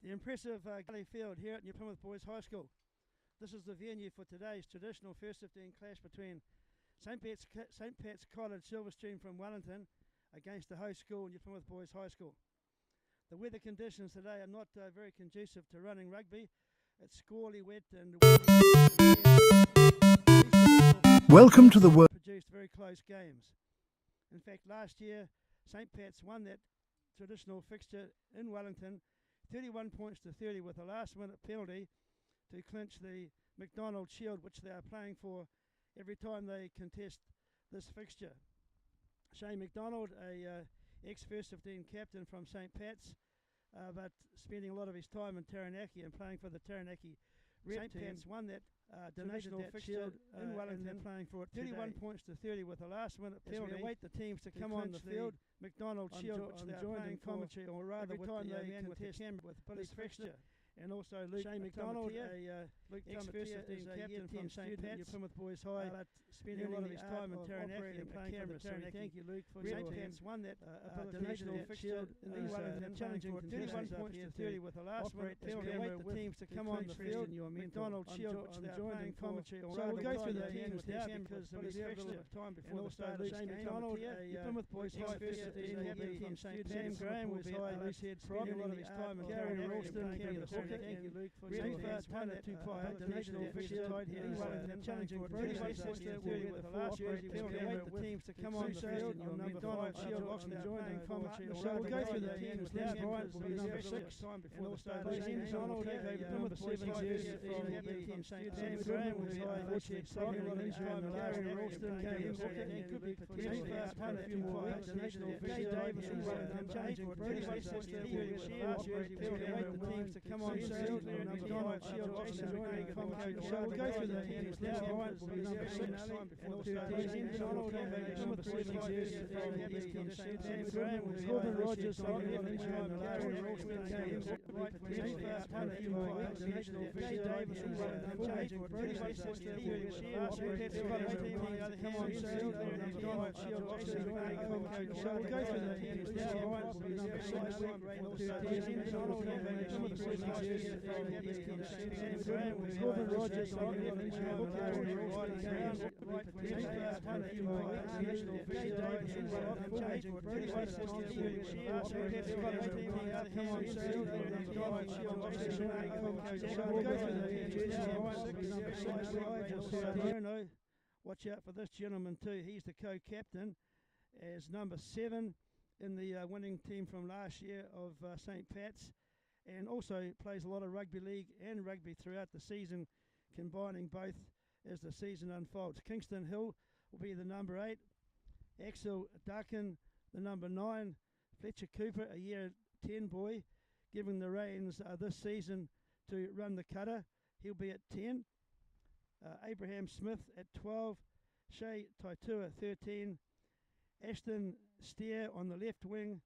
The impressive Gully Field here at New Plymouth Boys High School. This is the venue for today's traditional first 15 clash between St Pat's College Silverstream from Wellington against the host school, New Plymouth Boys High School. The weather conditions today are not very conducive to running rugby. It's squally wet and Welcome to the world. Produced very close games. In fact, last year St Pat's won that traditional fixture in Wellington 31 points to 30 with a last minute penalty to clinch the McDonald Shield, which they are playing for every time they contest this fixture. Shane McDonald, a ex-First 15 captain from St Pat's, but spending a lot of his time in Taranaki and playing for the Taranaki Red Team. St Pat's won that traditional fixture in Wellington, playing for it 31 points to 30 with a last minute penalty. We await the teams to come on the field. McDonald Shield, which they are playing commentary, or rather every time they contest with this fixture. And also Luke Shane McDonald, a ex-First 15 captain from St Pat's, Plymouth Boys High, but spending a lot of his time in Taranaki and playing for the Taranaki. Thank you, Luke, for St Pat's won that traditional fixture in Wellington, challenging 31 points to 30 with a last minute penalty. Await the teams to come on the field. McDonald Shield, which they are playing commentary, or rather we'll go through the teams now because there was very little time before the start. Shane McDonald, a Plymouth Boys High First 15 captain from St Pat's. Graham will be loosehead, spending a lot of his time in Gary Ralston, thank you, Luke, for St Pat's won that traditional fixture in Wellington, challenging for 31 points to 30 with the last jersey penalty. Await the teams to come on the field. McDonald Shield, which they are playing commentary. So we'll go through the teams now. Bryant will be number 6 before the start. Shane McDonald take over Plymouth Boys jersey from St Pat's. Graham will be loosehead, spending a lot of his time. Gary Ralston came in second. He could be St Pat's won a few more weeks. Traditional fixture Davis in Wellington, challenging for 31 points to 30 with the last jersey penalty. Await the teams to come on the field. McDonald Shield, Jason joining commentary. So we'll go through the teams now. Bryant will be number 6 before the start. McDonald take over Plymouth Boys jersey from St Pat's. Graham will be Gordon Rogers on the left and Larry Ralston came in right. St Pat's won a few more weeks. Traditional fixture Davis in Wellington, challenging for 31 points to 30 with the last jersey penalty. Come on field. McDonald Shield, Jason joining commentary. So we'll go through the teams now. Bryant will be number 6 before the start. McDonald take over Plymouth Boys jersey from Graham will be Gordon Rogers on the left and Larry Ralston came in right. St Pat's won a few more weeks. Traditional fixture Davis in Wellington, challenging for 31 points to 30 with the last jersey penalty. Come on field. McDonald Shield, Jason joining commentary. So we'll go through the teams now. Bryant will be number 6. Watch out for this gentleman too. He's the co-captain as number 7 in the winning team from last year of St Pat's, and also plays a lot of rugby league and rugby throughout the season, combining both as the season unfolds. Kingston Hill will be the number 8, Axel Darkin the number 9, Fletcher Cooper, a year 10 boy, giving the reins this season to run the cutter. He'll be at 10. Abraham Smith at 12, Shea Taitua 13, Ashton Steer on the left wing,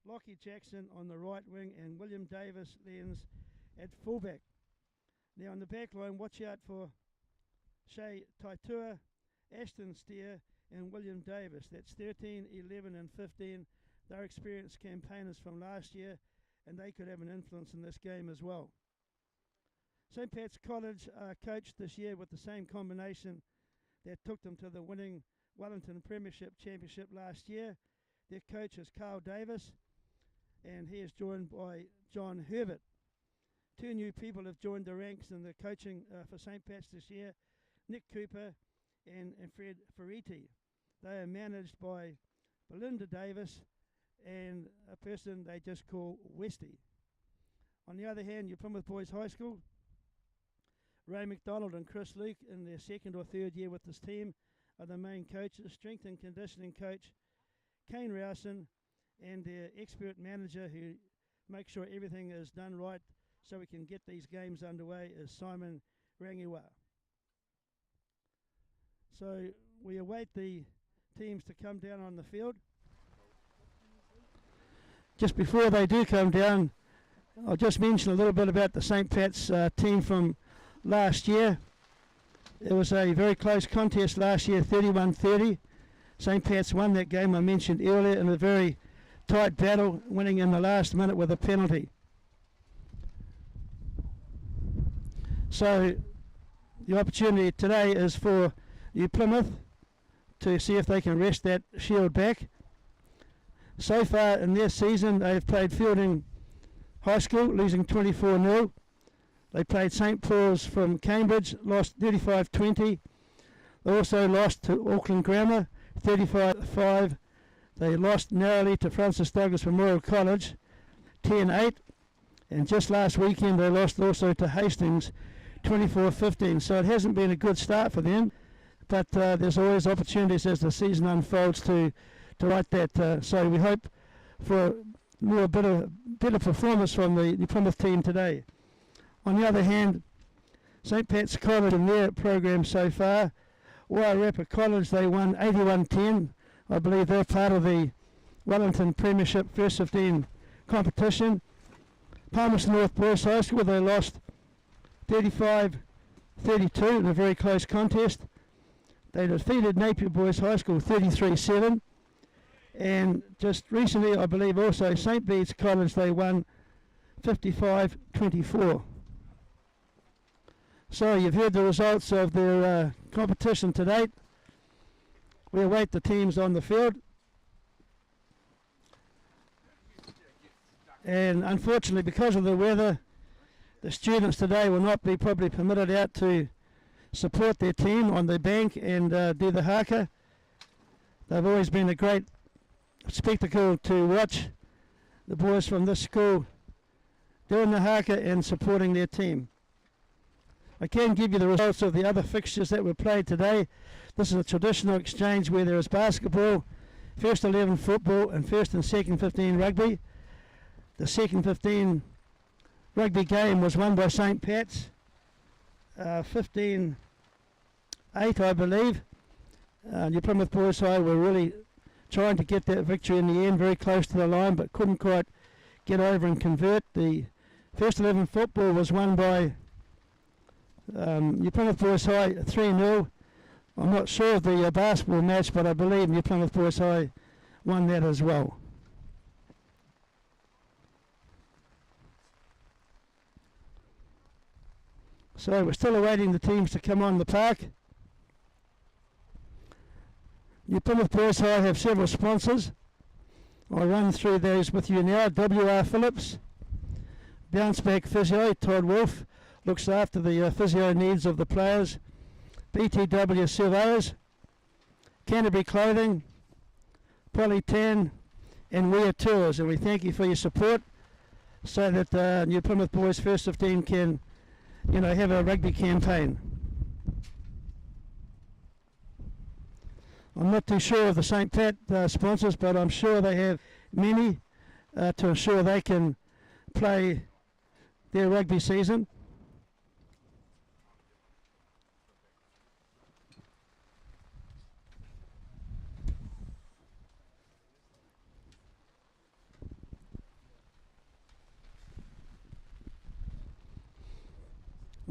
Lockie Jackson on the right wing, and William Davis Lenz at fullback. Now on the back line, watch out for Shea Taitua, Ashton Steer and William Davis. That's 13, 11 and 15. They're experienced campaigners from last year, and they could have an influence in this game as well. St Pat's College coached this year with the same combination that took them to the winning Wellington Premiership Championship last year. Their coach is Carl Davis, and he is joined by John Herbert. 2 new people have joined the ranks in the coaching for St Pat's this year, Nick Cooper and Fred Ferretti. They are managed by Belinda Davis and a person they just call Westy. On the other hand, your Plymouth Boys High School, Ray McDonald and Chris Luke, in their 2nd or 3rd year with this team, are the main coaches. Strength and conditioning coach Kane Rowson, and their expert manager who makes sure everything is done right so we can get these games underway is Simon Rangiwa. So we await the teams to come down on the field. Just before they do come down, I'll just mention a little bit about the St Pat's team from last year. It was a very close contest last year, 31-30. St Pat's won that game I mentioned earlier in a very tight battle, winning in the last minute with a penalty. So the opportunity today is for New Plymouth to see if they can wrest that shield back. So far in their season, they've played Fielding High School, losing 24-0. They played St Paul's from Cambridge, lost 35-20. They also lost to Auckland Grammar, 35-5. They lost narrowly to Francis Douglas Memorial College, 10-8. And just last weekend they lost also to Hastings, 24-15. So it hasn't been a good start for them. But there's always opportunities as the season unfolds to right that. So we hope for a better performance from the Plymouth team today. On the other hand, St Pat's College in their program so far, Wairarapa College, they won 81-10. I believe they're part of the Wellington Premiership First 15 competition. Palmerston North Boys High School, they lost 35-32 in a very close contest. They defeated Napier Boys High School 33-7. And just recently, I believe also St Bede's College, they won 55-24. So you've heard the results of their competition to date. We await the teams on the field. And unfortunately, because of the weather, the students today will not be probably permitted out to support their team on the bank and do the haka. They've always been a great spectacle to watch the boys from this school doing the haka and supporting their team. I can give you the results of the other fixtures that were played today. This is a traditional exchange where there is basketball, first 11 football and first and second 15 rugby. The second 15 rugby game was won by St Pat's, 15-8 I believe. New Plymouth Boys High were really trying to get that victory in the end, very close to the line, but couldn't quite get over and convert. The first 11 football was won by New Plymouth Boys High 3-0. I'm not sure of the basketball match, but I believe New Plymouth Boys High won that as well. So we're still awaiting the teams to come on the park. New Plymouth Boys High have several sponsors. I'll run through those with you now. WR Phillips, Bounce Back Physio, Todd Wolf looks after the physio needs of the players. BTW Surveyors, Canterbury Clothing, Polytan and Weir Tours. And we thank you for your support so that New Plymouth Boys First 15 can have a rugby campaign. I'm not too sure of the St Pat sponsors, but I'm sure they have many to ensure they can play their rugby season.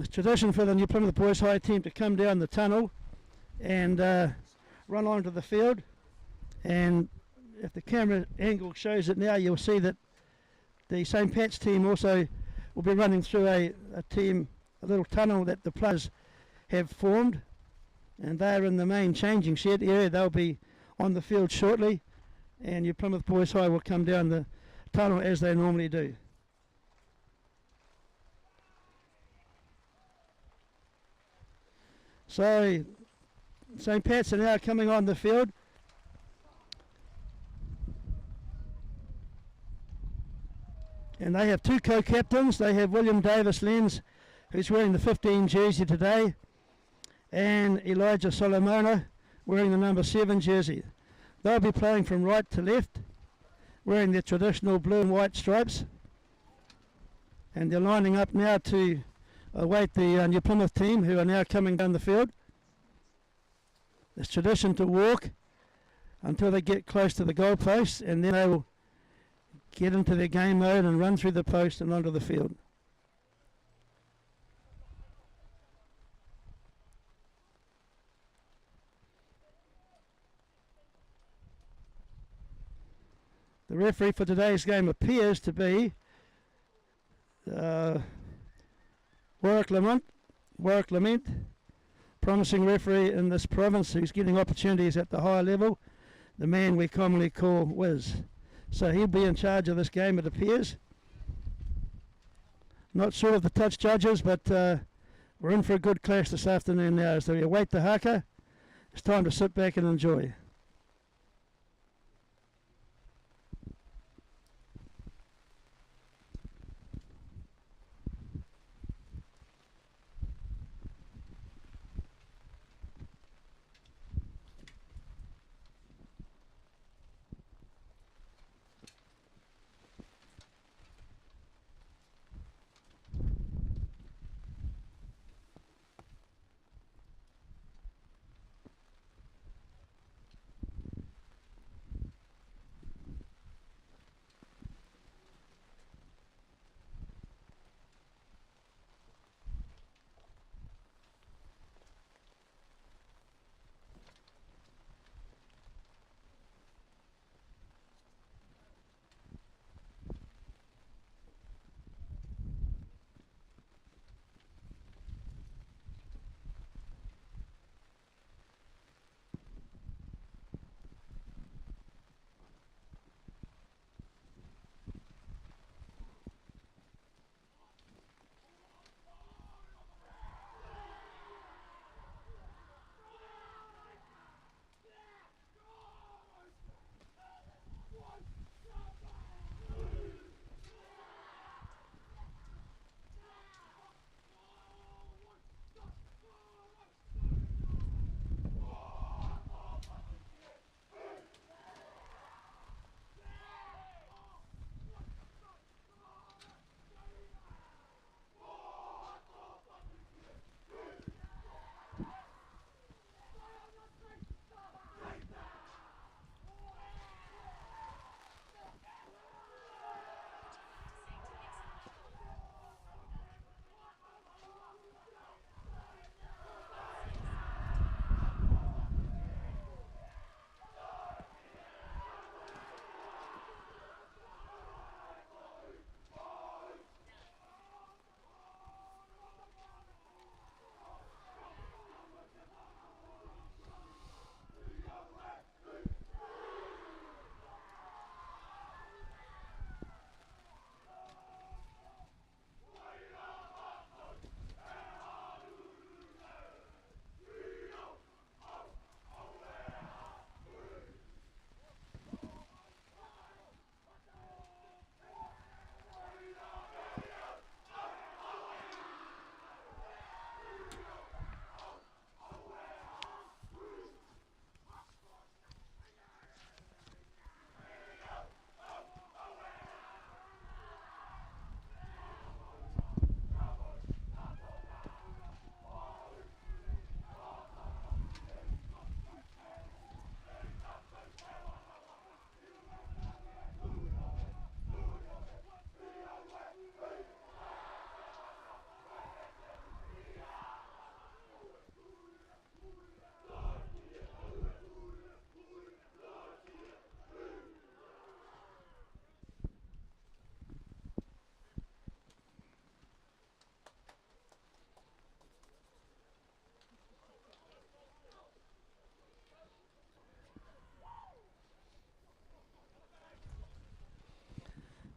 It's tradition for the New Plymouth Boys High team to come down the tunnel and run onto the field. And if the camera angle shows it now, you'll see that the St Pat's team also will be running through a little tunnel that the players have formed. And they're in the main changing shed area. They'll be on the field shortly. And New Plymouth Boys High will come down the tunnel as they normally do. So St Pat's are now coming on the field. And they have two co-captains. They have William Davis Lenz, who's wearing the 15 jersey today, and Elijah Solomona, wearing the number 7 jersey. They'll be playing from right to left, wearing their traditional blue and white stripes. And they're lining up now to await the New Plymouth team, who are now coming down the field. It's tradition to walk until they get close to the goalposts, and then they will get into their game mode and run through the post and onto the field. The referee for today's game appears to be Warwick Lamont, Warwick Lament, promising referee in this province who's getting opportunities at the higher level, the man we commonly call Wiz. So he'll be in charge of this game, it appears. Not sure of the touch judges, but we're in for a good clash this afternoon now. As we await the haka, it's time to sit back and enjoy.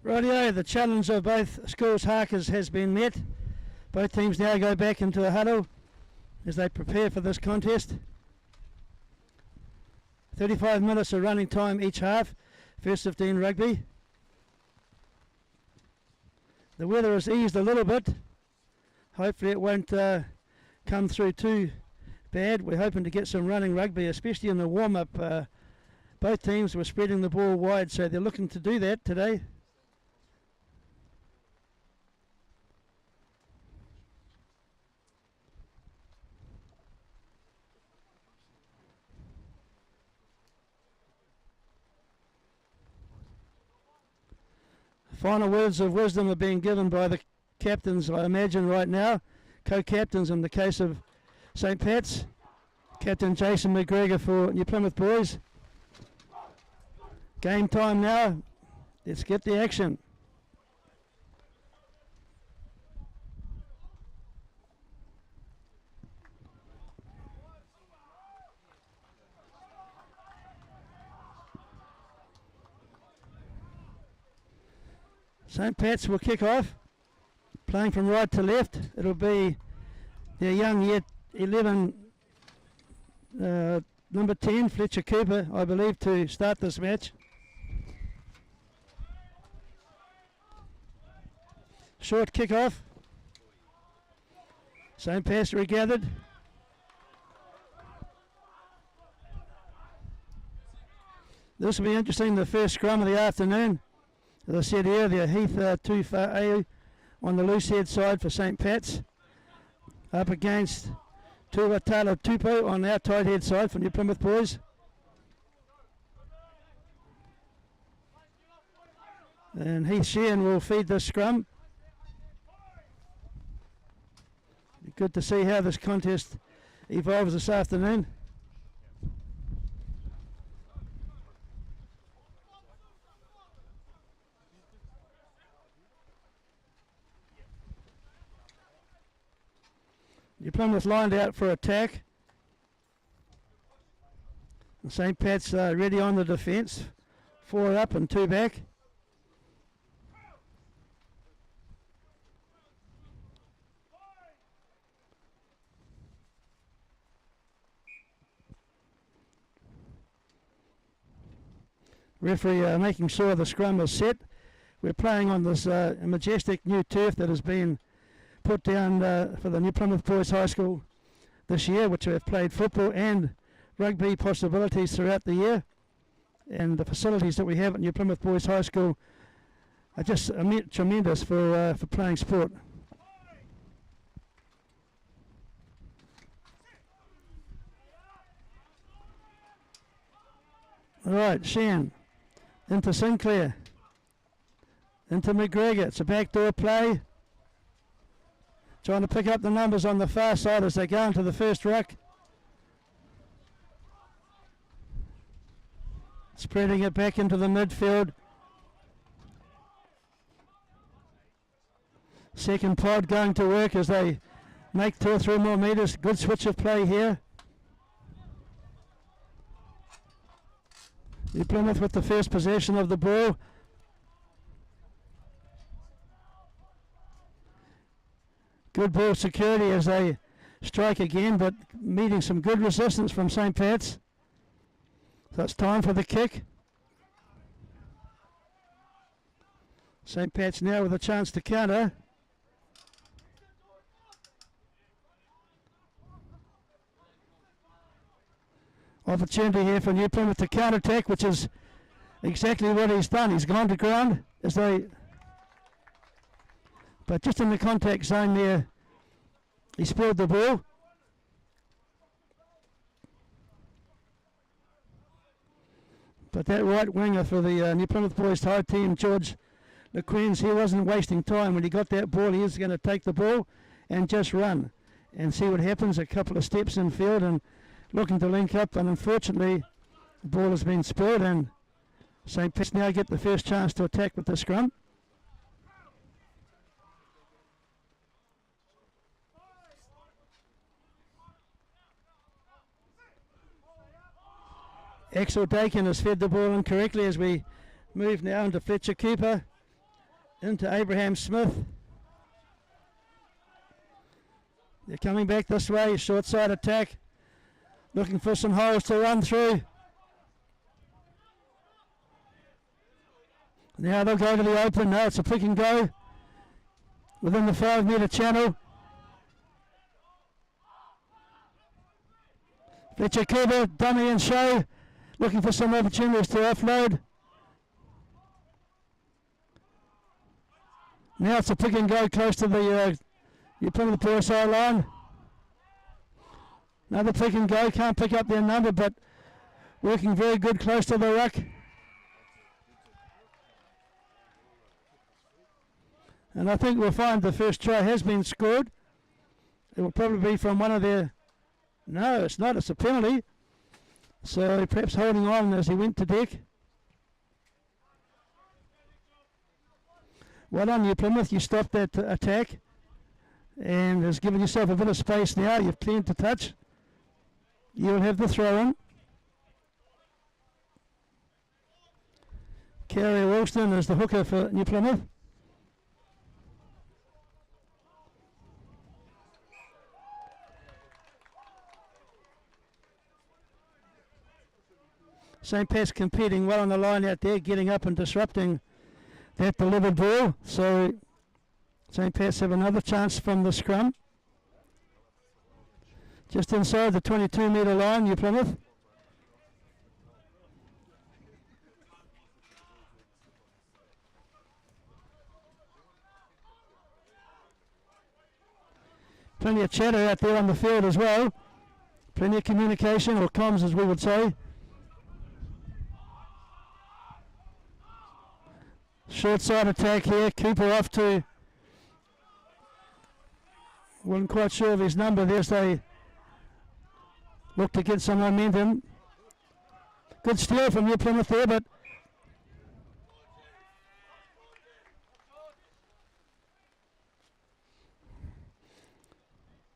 Rightio, the challenge of both schools' hakas has been met. Both teams now go back into a huddle as they prepare for this contest. 35 minutes of running time each half, first 15 rugby. The weather has eased a little bit. Hopefully it won't come through too bad. We're hoping to get some running rugby, especially in the warm-up. Both teams were spreading the ball wide, so they're looking to do that today. Final words of wisdom are being given by the captains, I imagine, right now. Co-captains in the case of St. Pat's. Captain Jason McGregor for New Plymouth Boys. Game time now. Let's get the action. St. Pat's will kick off. Playing from right to left. It'll be their young year 11 number 10, Fletcher Cooper, I believe, to start this match. Short kick-off. St. Pat's regathered. This will be interesting, the first scrum of the afternoon. As I said earlier, Heath Tufa'au on the loose head side for St. Pat's. Up against Tuatala Tupo on our tight head side for New Plymouth boys. And Heath Sheehan will feed this scrum. Be good to see how this contest evolves this afternoon. New Plymouth lined out for attack. St. Pat's ready on the defence. 4 up and 2 back. Referee making sure the scrum is set. We're playing on this majestic new turf that has been put down for the New Plymouth Boys High School this year, which have played football and rugby possibilities throughout the year. And the facilities that we have at New Plymouth Boys High School are just tremendous for playing sport. All right, Shan into Sinclair, into McGregor. It's a backdoor play. Trying to pick up the numbers on the far side as they go into the first ruck. Spreading it back into the midfield. Second pod going to work as they make 2 or 3 more metres. Good switch of play here. New Plymouth with the first possession of the ball. Good ball security as they strike again, but meeting some good resistance from St. Pat's. So it's time for the kick. St. Pat's now with a chance to counter. Opportunity here for New Plymouth to counter-attack, which is exactly what he's done. He's gone to ground as they... But just in the contact zone there, he spilled the ball. But that right winger for the New Plymouth Boys High team, George LeQuens, he wasn't wasting time. When he got that ball, he was going to take the ball and just run and see what happens. A couple of steps in field and looking to link up, and unfortunately the ball has been spilled, and St. Pat's now get the first chance to attack with the scrum. Axel Dakin has fed the ball incorrectly as we move now into Fletcher Cooper, into Abraham Smith. They're coming back this way, short side attack, looking for some holes to run through. Now they'll go to the open. Now it's a pick and go within the 5 metre channel. Fletcher Cooper, dummy and show. Looking for some opportunities to offload. Now it's a pick and go close to the New Plymouth Boys side line. Another pick and go, can't pick up their number, but working very good close to the ruck. And I think we'll find the first try has been scored. It will probably be from one of their... No, it's not, it's a penalty. So perhaps holding on as he went to deck. Well done, New Plymouth. You stopped that attack and has given yourself a bit of space now. You've cleared the touch. You'll have the throw in. Kerry Wilston is the hooker for New Plymouth. St. Pat's competing well on the line out there, getting up and disrupting that delivered ball. So St. Pat's have another chance from the scrum. Just inside the 22-metre line, New Plymouth. Plenty of chatter out there on the field as well. Plenty of communication, or comms as we would say. Short side attack here. Cooper off to... Wasn't quite sure of his number there, so they look to get some momentum. Good steal from New Plymouth there, but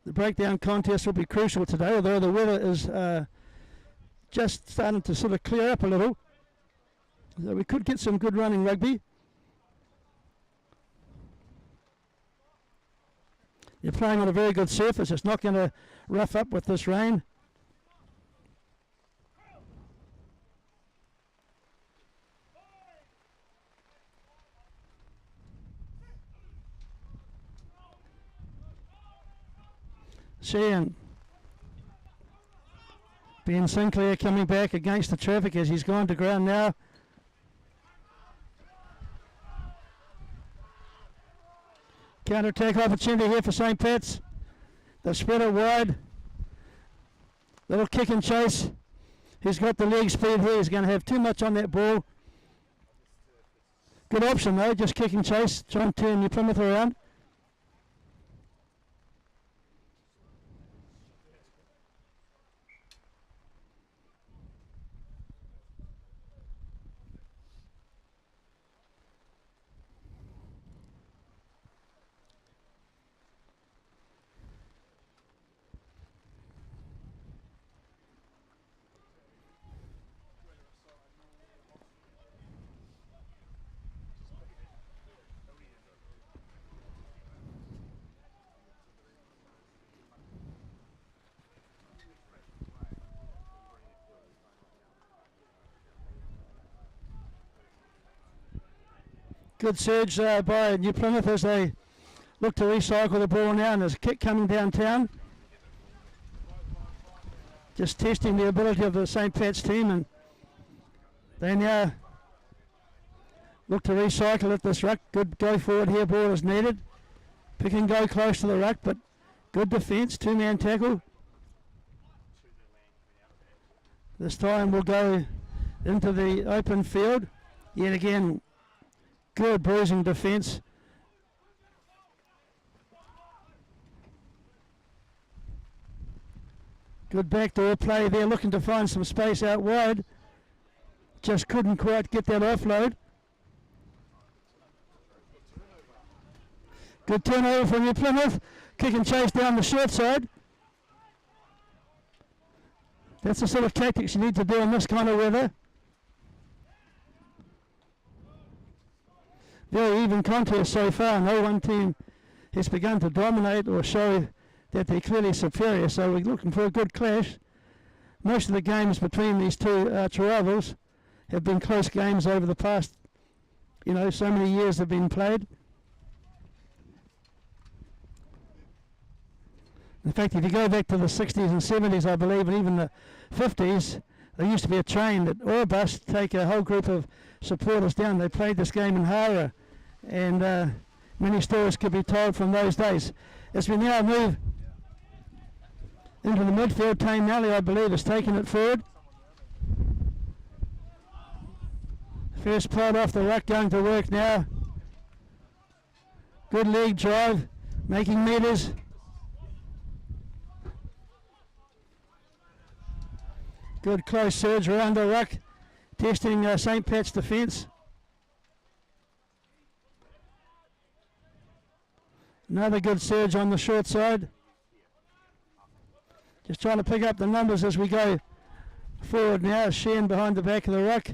the breakdown contest will be crucial today, although the weather is just starting to sort of clear up a little. So we could get some good running rugby. You're playing on a very good surface. It's not going to rough up with this rain. Sheehan. Ben Sinclair coming back against the traffic as he's gone to ground now. Counter-attack opportunity here for St. Pat's. They spread it wide. Little kick and chase. He's got the leg speed here. He's going to have too much on that ball. Good option though, just kick and chase. Try and turn New Plymouth around. Good surge by New Plymouth as they look to recycle the ball now, and there's a kick coming downtown. Just testing the ability of the St. Pat's team, and they now look to recycle at this ruck. Good go forward here, ball is needed. Pick and go close to the ruck, but good defence, two-man tackle. This time we'll go into the open field. Yet again, good bruising defence. Good backdoor play there, looking to find some space out wide. Just couldn't quite get that offload. Good turnover from New Plymouth. Kick and chase down the short side. That's the sort of tactics you need to do in this kind of weather. Very even contest so far. No one team has begun to dominate or show that they're clearly superior, so we're looking for a good clash. Most of the games between these two rivals have been close games over the past, so many years have been played. In fact, if you go back to the 60s and 70s, I believe, and even the 50s, there used to be a train that or a bus take a whole group of supporters down. They played this game in Hara, and many stories could be told from those days. As we now move into the midfield, Tane Nally, I believe, has taken it forward. First pod off the ruck, going to work now. Good leg drive, making metres. Good close surge around the ruck, testing St. Pat's defence. Another good surge on the short side. Just trying to pick up the numbers as we go forward now. Sheehan behind the back of the ruck.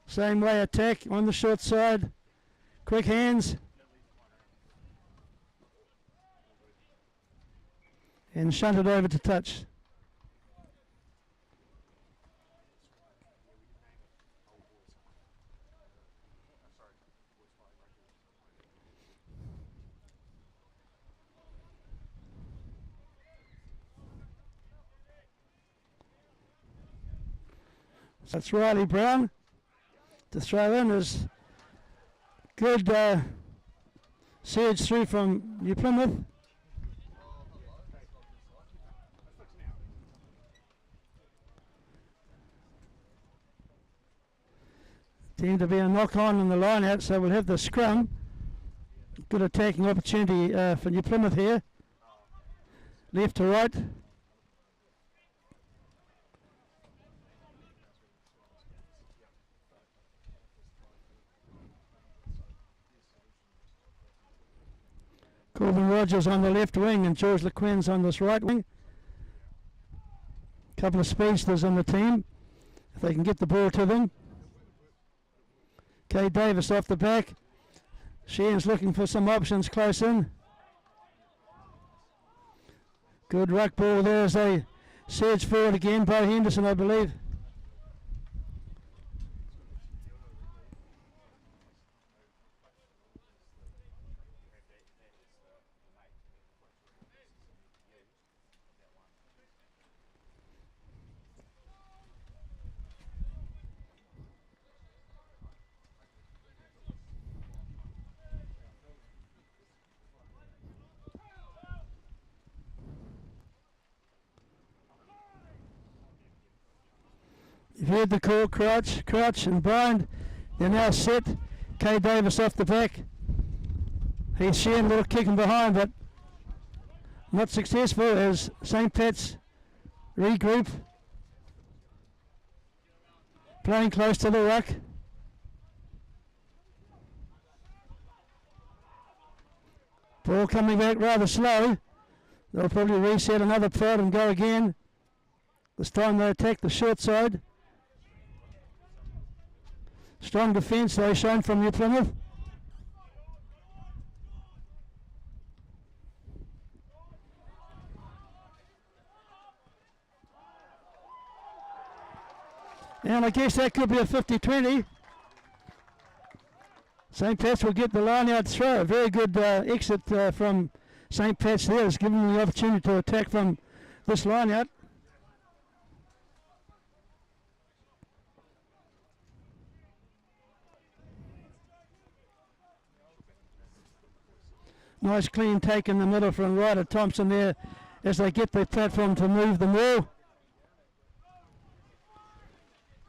Same way attack on the short side. Quick hands. and shunted over to touch. So it's Riley Brown to throw in. Is good surge through from New Plymouth. Seemed to be a knock on in the line out, so we'll have the scrum. Good attacking opportunity for New Plymouth here. Left to right. Corbin Rogers on the left wing and George LeQuin's on this right wing. Couple of speedsters on the team, if they can get the ball to them. Kay Davis off the back. Sheehan's looking for some options close in. Good ruck ball there as they surge forward again. Bo Henderson, I believe. You've heard the call, crouch and bind. They're now set. Kay Davis off the back. He's sharing a little kicking behind, but not successful as St. Pat's regroup. Playing close to the ruck. Ball coming back rather slow. They'll probably reset another prod and go again. This time they attack the short side. Strong defence though shown from New Plymouth. And I guess that could be a 50-20. St. Pat's will get the line out throw. Very good exit from St. Pat's there. It's given them the opportunity to attack from this line out. Nice clean take in the middle from Ryder Thompson there as they get their platform to move the ball.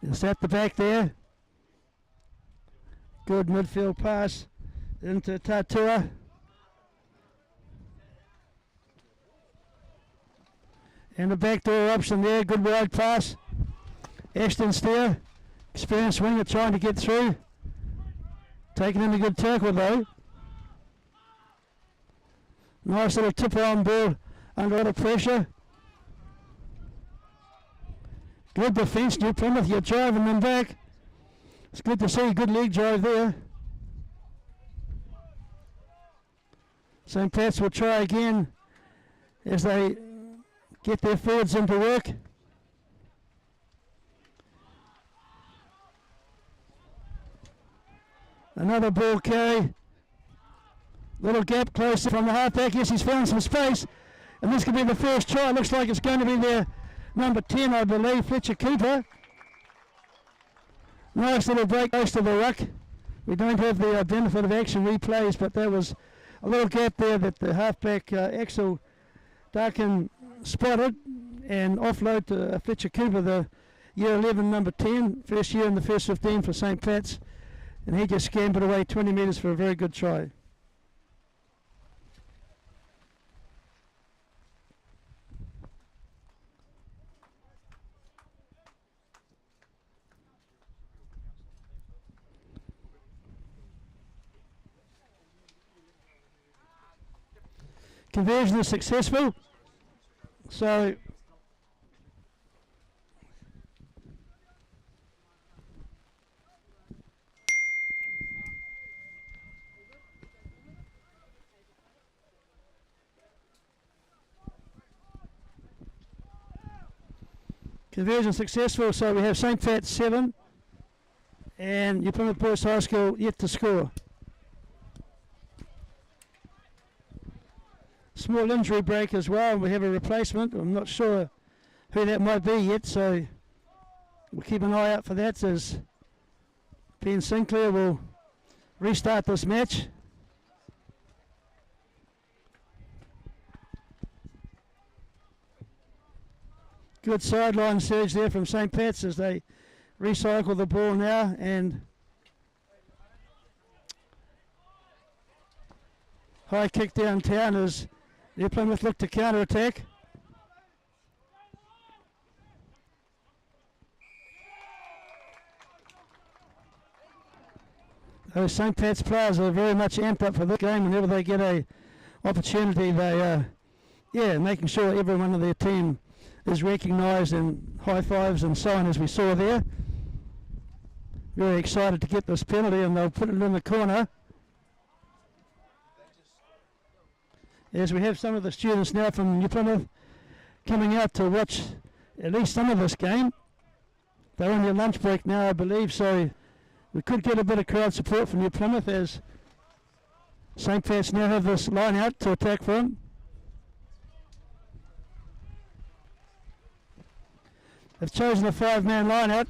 It's at the back there. Good midfield pass into Tatua. And the backdoor option there, good wide pass. Ashton Steer, experienced winger trying to get through. Taking in a good tackle though. Nice little tipper on ball under a lot of pressure. Good defence, New Plymouth, you're driving them back. It's good to see a good leg drive there. St. Pat's will try again as they get their forwards into work. Another ball carry. Little gap closer from the halfback. Yes, he's found some space. And this could be the first try. It looks like it's going to be their number 10, I believe, Fletcher Cooper. Nice little break close to the ruck. We don't have the benefit of action replays, but there was a little gap there that the halfback Axel Darkin spotted and offload to Fletcher Cooper, the year 11 number 10, first year in the first 15 for St. Pat's. And he just scampered away 20 metres for a very good try. Conversion is successful, so Conversion successful, so we have St. Pat's 7 and New Plymouth Boys High School yet to score. Small injury break as well, and we have a replacement. I'm not sure who that might be yet, so we'll keep an eye out for that as Ben Sinclair will restart this match. Good sideline surge there from St. Pat's as they recycle the ball now, and high kick downtown as New Plymouth look to counter-attack. Those St. Pat's players are very much amped up for this game. Whenever they get a opportunity, they making sure everyone of their team is recognised and high fives and so on, as we saw there. Very excited to get this penalty, and they'll put it in the corner. As we have some of the students now from New Plymouth coming out to watch at least some of this game. They're on their lunch break now, I believe, so we could get a bit of crowd support from New Plymouth as St. Pat's now have this line out to attack from. They've chosen a 5-man line out.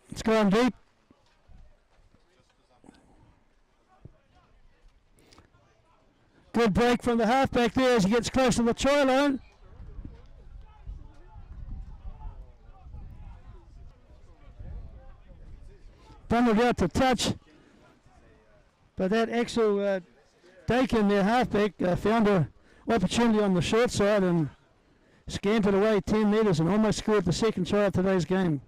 It's gone deep. Good break from the halfback there as he gets close to the try line. Bundled out to touch. But that Axel Dakin, their halfback, found an opportunity on the short side and scampered away 10 metres and almost scored the second try of today's game.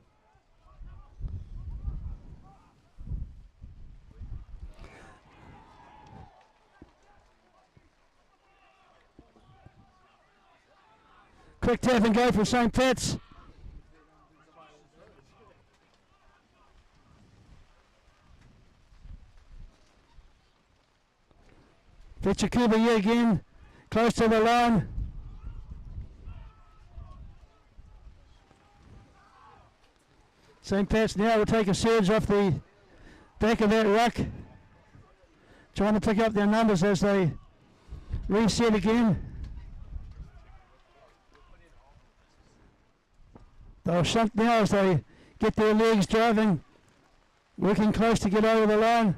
Quick tap and go from St. Pat's. Fletcher Cooper here again, close to the line. St. Pat's now will take a surge off the back of that ruck, trying to pick up their numbers as they reset again. They'll shunt now as they get their legs driving, working close to get over the line.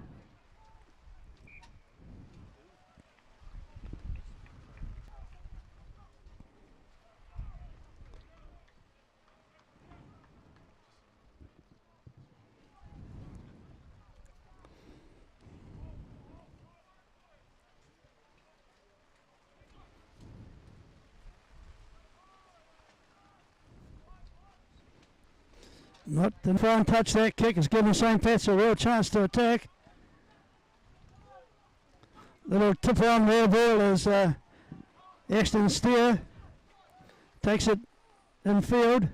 Not to try and touch that kick has given St. Pat's a real chance to attack. Little tip on there ball as Ashton Steer takes it in field.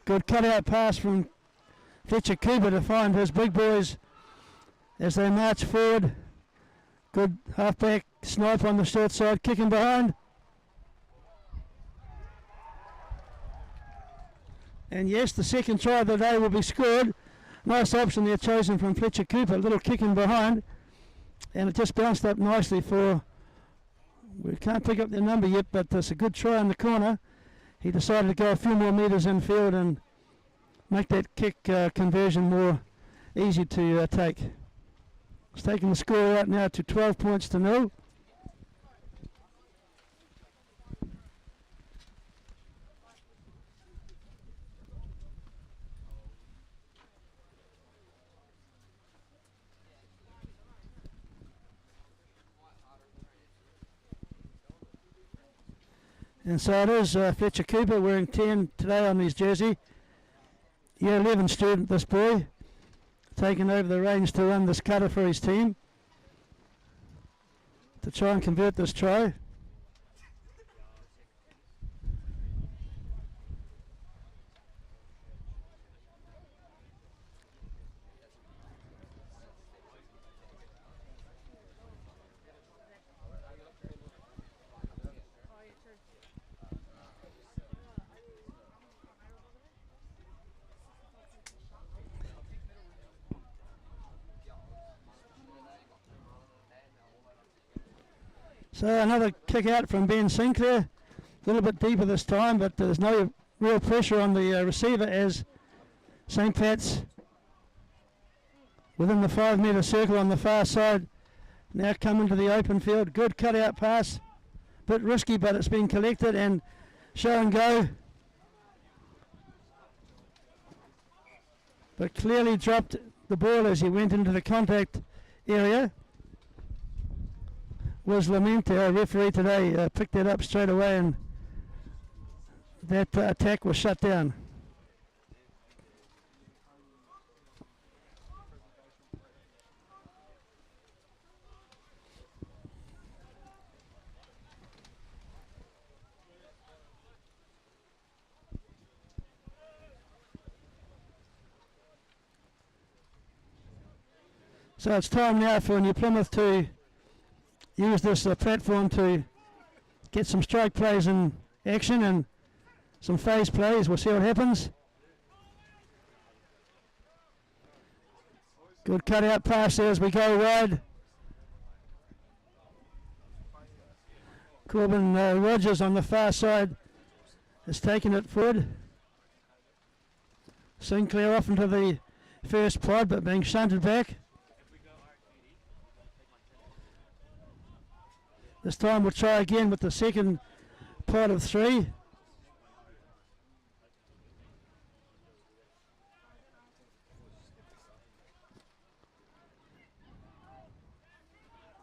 Good cutout pass from Fletcher Cooper to find his big boys as they march forward. Good halfback snipe on the short side, kicking behind. And yes, the second try of the day will be scored. Nice option there chosen from Fletcher Cooper, a little kicking behind. And it just bounced up nicely for, we can't pick up their number yet, but it's a good try in the corner. He decided to go a few more metres infield and make that kick conversion more easy to take. It's taking the score out now to 12 points to 0. And so it is Fletcher Cooper wearing 10 today on his jersey. Year 11 student, this boy, taking over the reins to run this cutter for his team to try and convert this try. So another kick out from Ben Sinclair. A little bit deeper this time, but there's no real pressure on the receiver as St. Pat's within the 5 metre circle on the far side. Now come into the open field. Good cut out pass. Bit risky, but it's been collected and show and go. But clearly dropped the ball as he went into the contact area. Was Lamente, our referee today, picked that up straight away, and that attack was shut down. So it's time now for New Plymouth to use this platform to get some strike plays in action and some phase plays. We'll see what happens. Good cut out pass there as we go wide. Corbin Rogers on the far side has taken it forward. Sinclair off into the first pod, but being shunted back. This time we'll try again with the second pod of 3.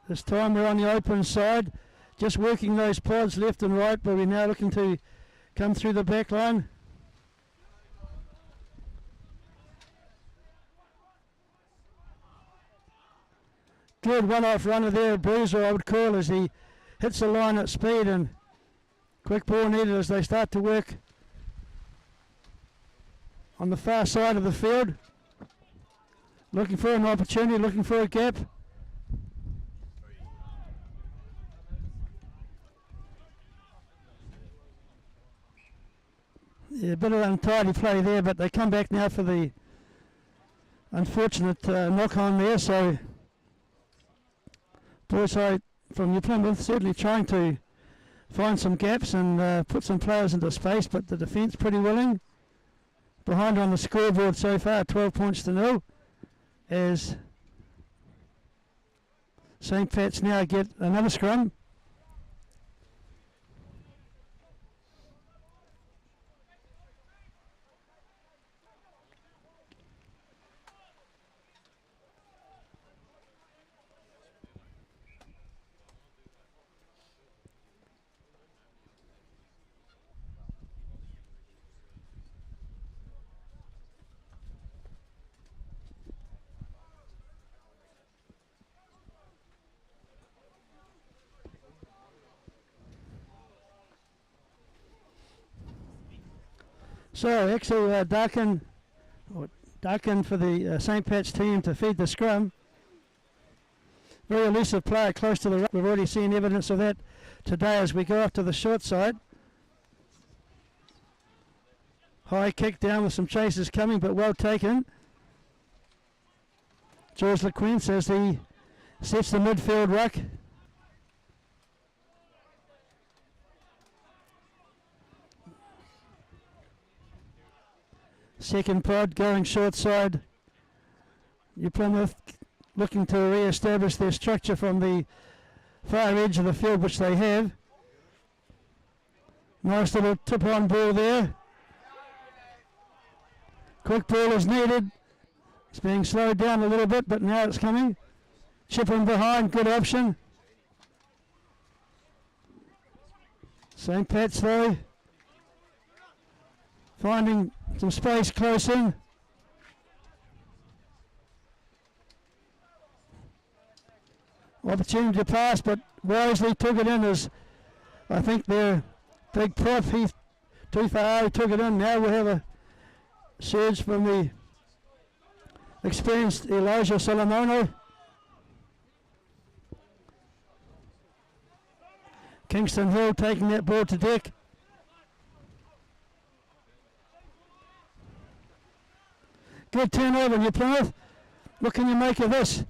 This time we're on the open side, just working those pods left and right, but we're now looking to come through the back line. Good one-off runner there, Bruiser I would call, as he hits the line at speed, and quick ball needed as they start to work on the far side of the field. Looking for an opportunity, looking for a gap. Yeah, a bit of untidy play there, but they come back now for the unfortunate knock-on there, so boys from New Plymouth certainly trying to find some gaps and put some players into space, but the defence pretty willing. Behind on the scoreboard so far, 12 points to 0, as St. Pat's now get another scrum. So actually Darkin for the St. Pat's team to feed the scrum. Very elusive player close to the ruck. We've already seen evidence of that today as we go off to the short side. High kick down with some chasers coming, but well taken. George LeQuint as he sets the midfield ruck. Second pod going short side. New Plymouth looking to re-establish their structure from the far edge of the field, which they have. Nice little tip-on ball there. Quick ball is needed. It's being slowed down a little bit, but now it's coming. Chipping behind, good option. St. Pat's though, finding some space close in. Opportunity to pass, but wisely took it in as I think their big prop, he too far, he took it in. Now we'll have a surge from the experienced Elijah Solomono. Kingston Hill taking that ball to deck. Good turnover, New Plymouth. What can you make of this?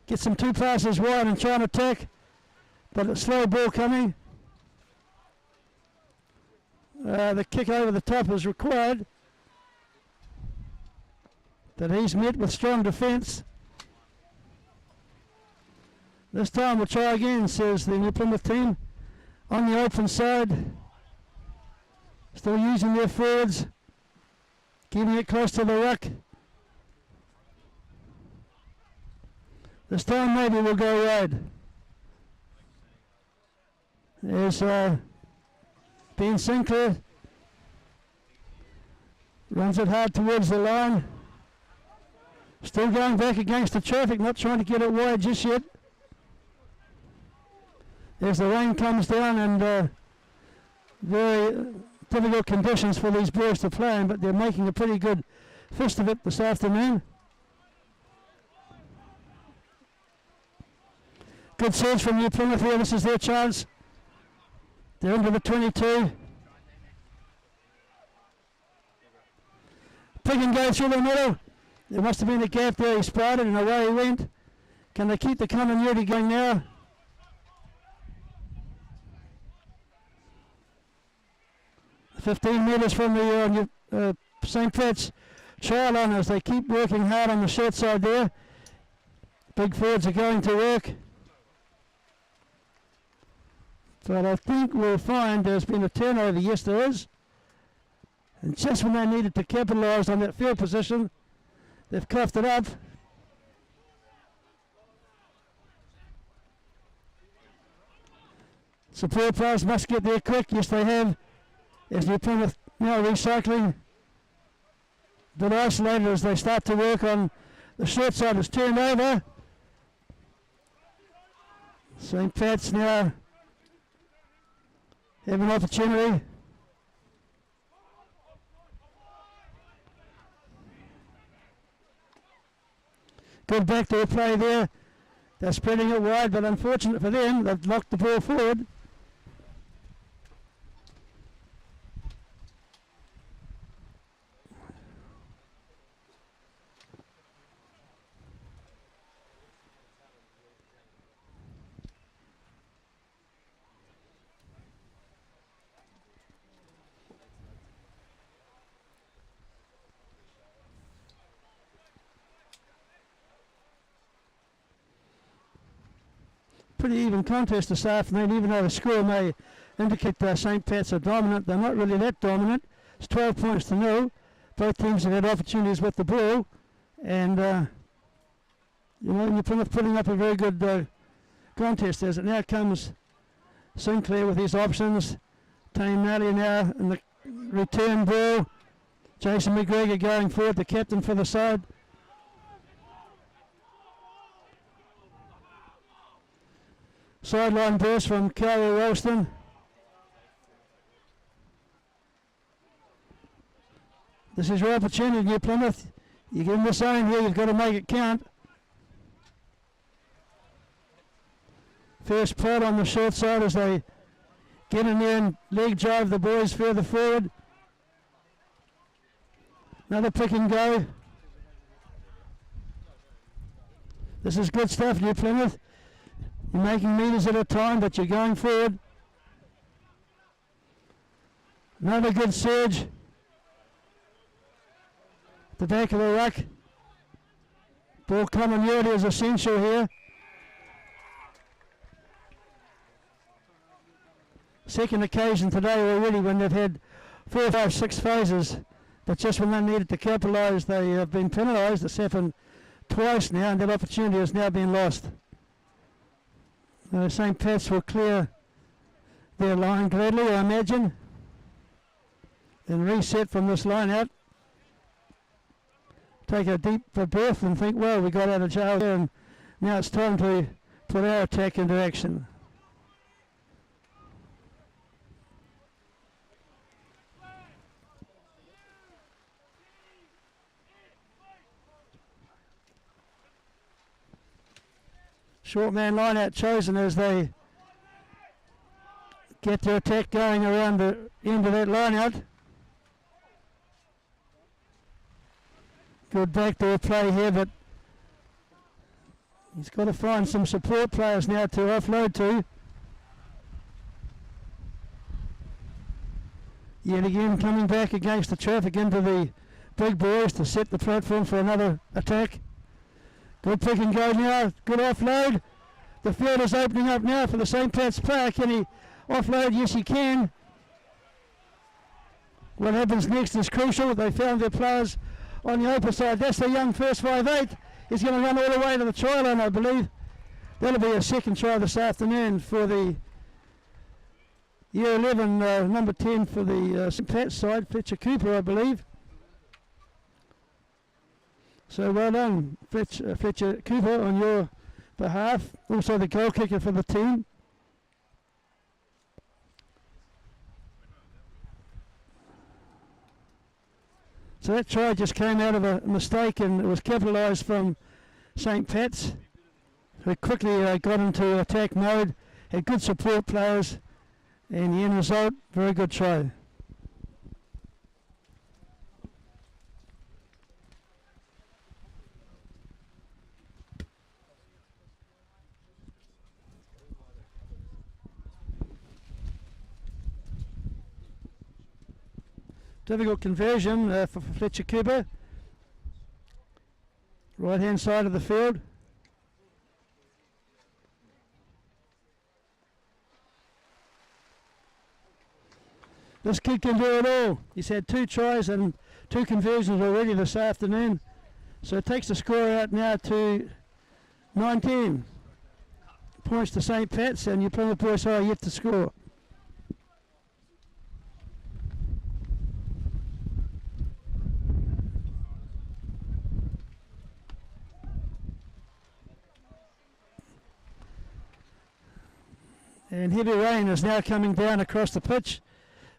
Get some two passes wide and try and attack. but a slow ball coming. The kick over the top is required, but he's met with strong defence. This time we'll try again, says the New Plymouth team. On the open side, still using their forwards, keeping it close to the ruck. This time maybe we'll go wide. There's Ben Sinclair. Runs it hard towards the line. Still going back against the traffic, not trying to get it wide just yet. As the rain comes down and very difficult conditions for these boys to play in, but they're making a pretty good fist of it this afternoon. Good surge from New Plymouth here. This is their chance. They're into the 22. Pick and go through the middle. There must have been a gap there. He spotted and away he went. Can they keep the continuity going now? $15 from the St. Pat's try line as they keep working hard on the short side there. Big forwards are going to work. But I think we'll find there's been a turnover. Yes, there is. And just when they needed to capitalise on that field position, they've coughed it up. Support players must get there quick. Yes, they have. As New Plymouth now recycling. But isolated as they start to work on the short side is turned over. St. Pat's now have an opportunity. Good backdoor play there. They're spreading it wide, but unfortunate for them, they've locked the ball forward. Pretty even contest this afternoon, even though the score may indicate St. Pat's are dominant. They're not really that dominant. It's 12 points to 0. Both teams have had opportunities with the ball, and New Plymouth putting up a very good contest as it now comes. Sinclair with his options. Tane Nally now in the return ball. Jason McGregor going forward, the captain for the side. Sideline burst from Kyle Ralston. This is your opportunity, New Plymouth. You get in the zone here, you've got to make it count. First pot on the short side as they get in there and leg drive the boys further forward. Another pick and go. This is good stuff, New Plymouth. You're making metres at a time, but you're going forward. Another good surge. The back of the ruck. Ball continuity is essential here. Second occasion today already when they've had 4, 5, 6 phases, but just when they needed to capitalise, they have been penalised. It's happened twice now, and that opportunity has now been lost. St. Pat's will clear their line gladly, I imagine, and reset from this line out. Take a deep breath and think, well, we got out of jail there, and now it's time to put our attack into action. Short man line out chosen as they get their attack going around the end of that line out. Good backdoor play here, but he's got to find some support players now to offload to. Yet again coming back against the traffic into the big boys to set the platform for another attack. Good pick and go now. Good offload. The field is opening up now for the St. Pat's player. Can he offload? Yes, he can. What happens next is crucial. They found their players on the open side. That's the young first 5'8". He's going to run all the way to the try line, I believe. That'll be a second try this afternoon for the Year 11, number 10 for the St. Pat's side, Fletcher Cooper, I believe. So well done, Fletcher Cooper, on your behalf. Also the goal kicker for the team. So that try just came out of a mistake, and it was capitalised from St. Pat's, who quickly got into attack mode, had good support players, and the end result, very good try. Difficult conversion for Fletcher Cooper. Right hand side of the field. This kid can do it all. He's had 2 tries and 2 conversions already this afternoon. So it takes the score out now to 19 points to St. Pat's, and your Plymouth boys are yet to score. And heavy rain is now coming down across the pitch.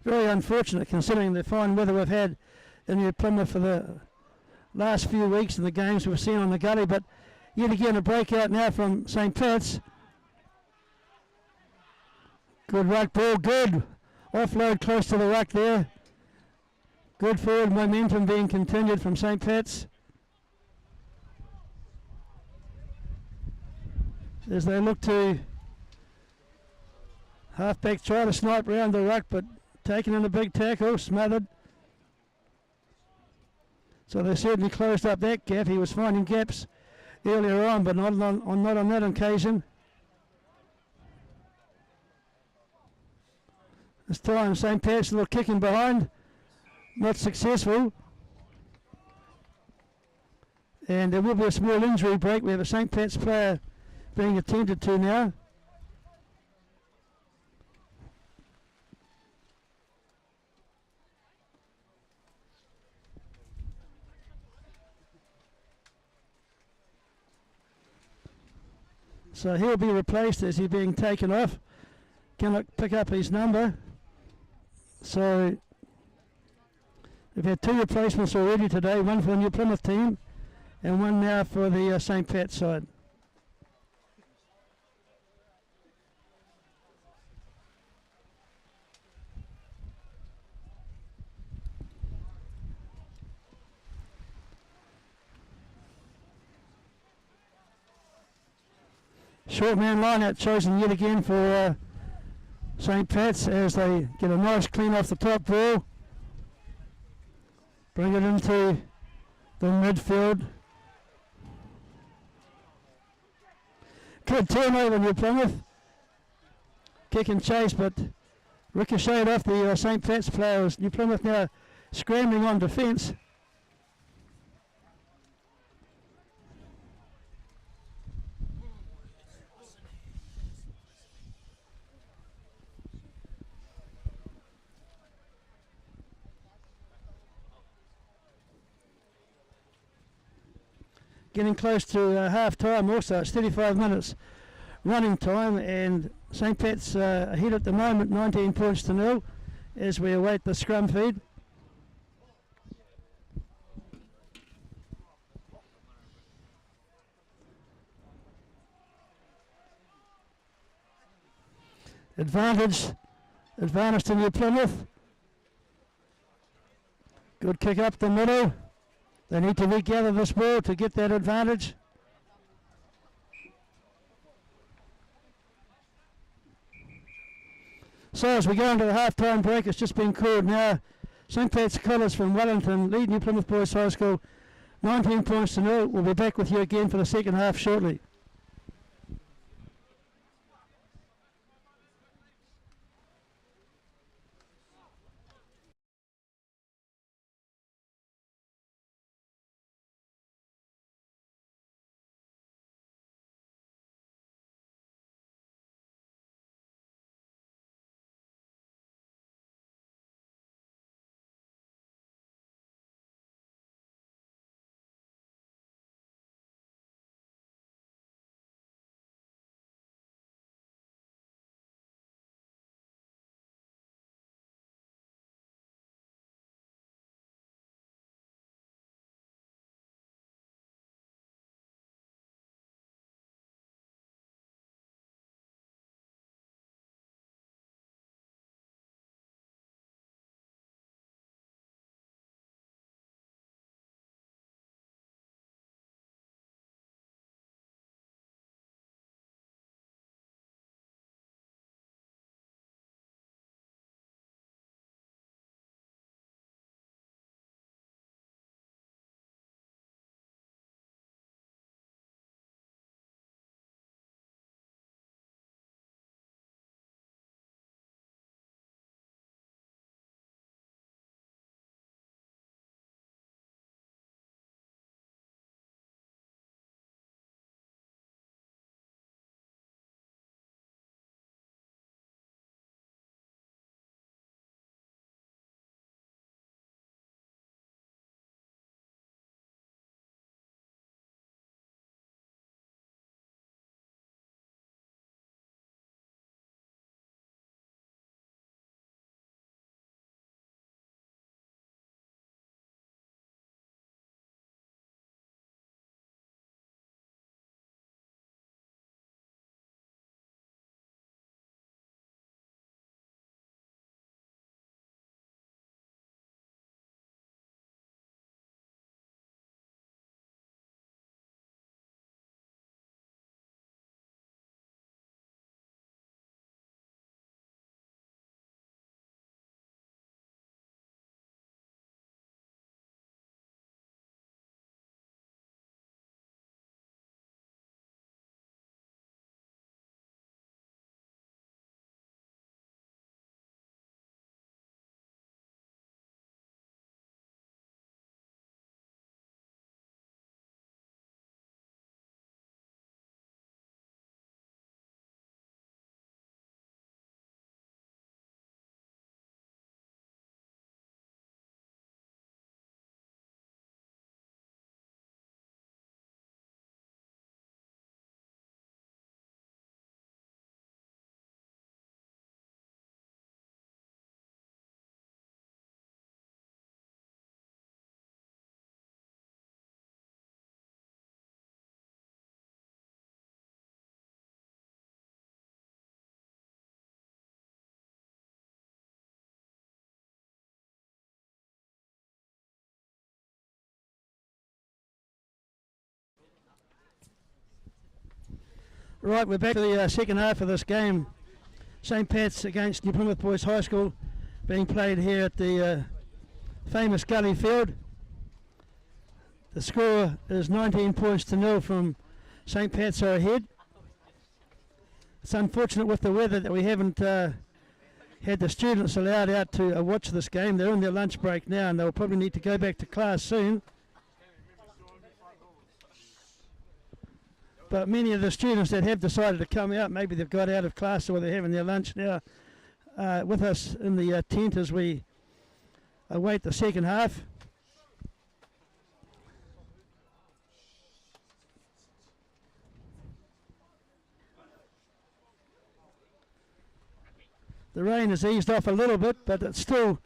Very unfortunate considering the fine weather we've had in New Plymouth for the last few weeks and the games we've seen on the gully. But yet again a breakout now from St. Pat's. Good ruck ball, good. Offload close to the ruck there. Good forward momentum being continued from St. Pat's. As they look to halfback try to snipe round the ruck, but taken in a big tackle, smothered. So they certainly closed up that gap. He was finding gaps earlier on, but not on that occasion. This time St. Pat's a little kicking behind, not successful. And there will be a small injury break. We have a St. Pat's player being attended to now. So he'll be replaced as he's being taken off. Cannot pick up his number. So we've had 2 replacements already today, one for the New Plymouth team and one now for the St. Pat's side. Short man line out chosen yet again for St. Pat's as they get a nice clean off the top ball. Bring it into the midfield. Good turnover New Plymouth. Kick and chase, but ricocheted off the St. Pat's players. New Plymouth now scrambling on defence. Getting close to half time also. It's 35 minutes running time, and St. Pat's ahead at the moment, 19 points to 0 as we await the scrum feed. Advantage to New Plymouth. Good kick up the middle. They need to regather this ball to get that advantage. So as we go into the half-time break, it's just been called now. St. Pat's College from Wellington lead New Plymouth Boys High School 19 points to 0. We'll be back with you again for the second half shortly. Right, we're back to the second half of this game. St. Pat's against New Plymouth Boys High School, being played here at the famous Gully Field. The score is 19 points to 0 from St. Pat's are ahead. It's unfortunate with the weather that we haven't had the students allowed out to watch this game. They're on their lunch break now and they'll probably need to go back to class soon. But many of the students that have decided to come out, maybe they've got out of class or they're having their lunch now with us in the tent as we await the second half. The rain has eased off a little bit, but it's still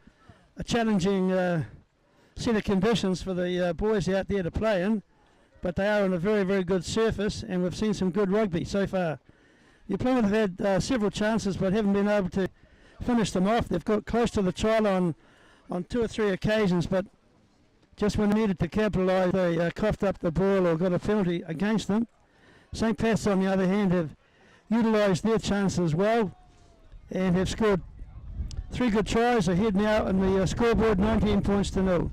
a challenging set of conditions for the boys out there to play in. But they are on a very, very good surface, and we've seen some good rugby so far. New Plymouth have had several chances, but haven't been able to finish them off. They've got close to the try line on 2 or 3 occasions, but just when they needed to capitalise, they coughed up the ball or got a penalty against them. St. Pat's, on the other hand, have utilised their chances well and have scored 3 good tries ahead now on the scoreboard, 19 points to 0.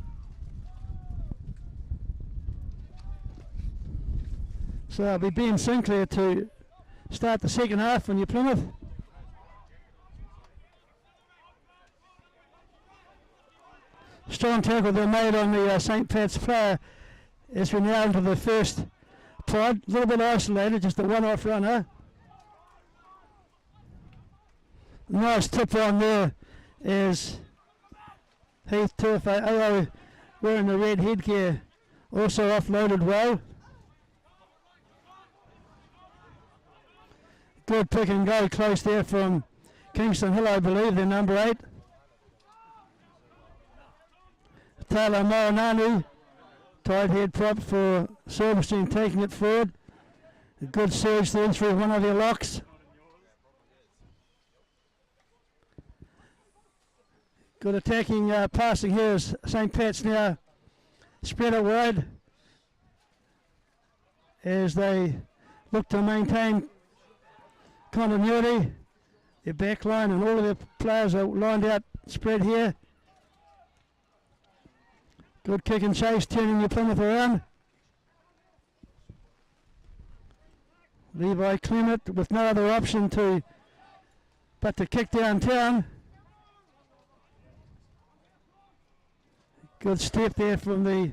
So it'll be Ben Sinclair to start the second half for New Plymouth. Strong tackle they made on the St. Pat's player as we're now into the first pod. A little bit isolated, just a one-off runner. Nice tip on there as Heath Tuafe'ao wearing the red headgear also offloaded well. Good pick and go close there from Kingston Hill, I believe, their number 8. Taylor Morinanu, tight head prop for Silverstein, taking it forward. A good surge there through one of their locks. Good attacking passing here as St. Pat's now spread it wide as they look to maintain continuity. Their back line and all of their players are lined out, spread here. Good kick and chase, turning New Plymouth around. Levi Clement with no other option but to kick downtown. Good step there from the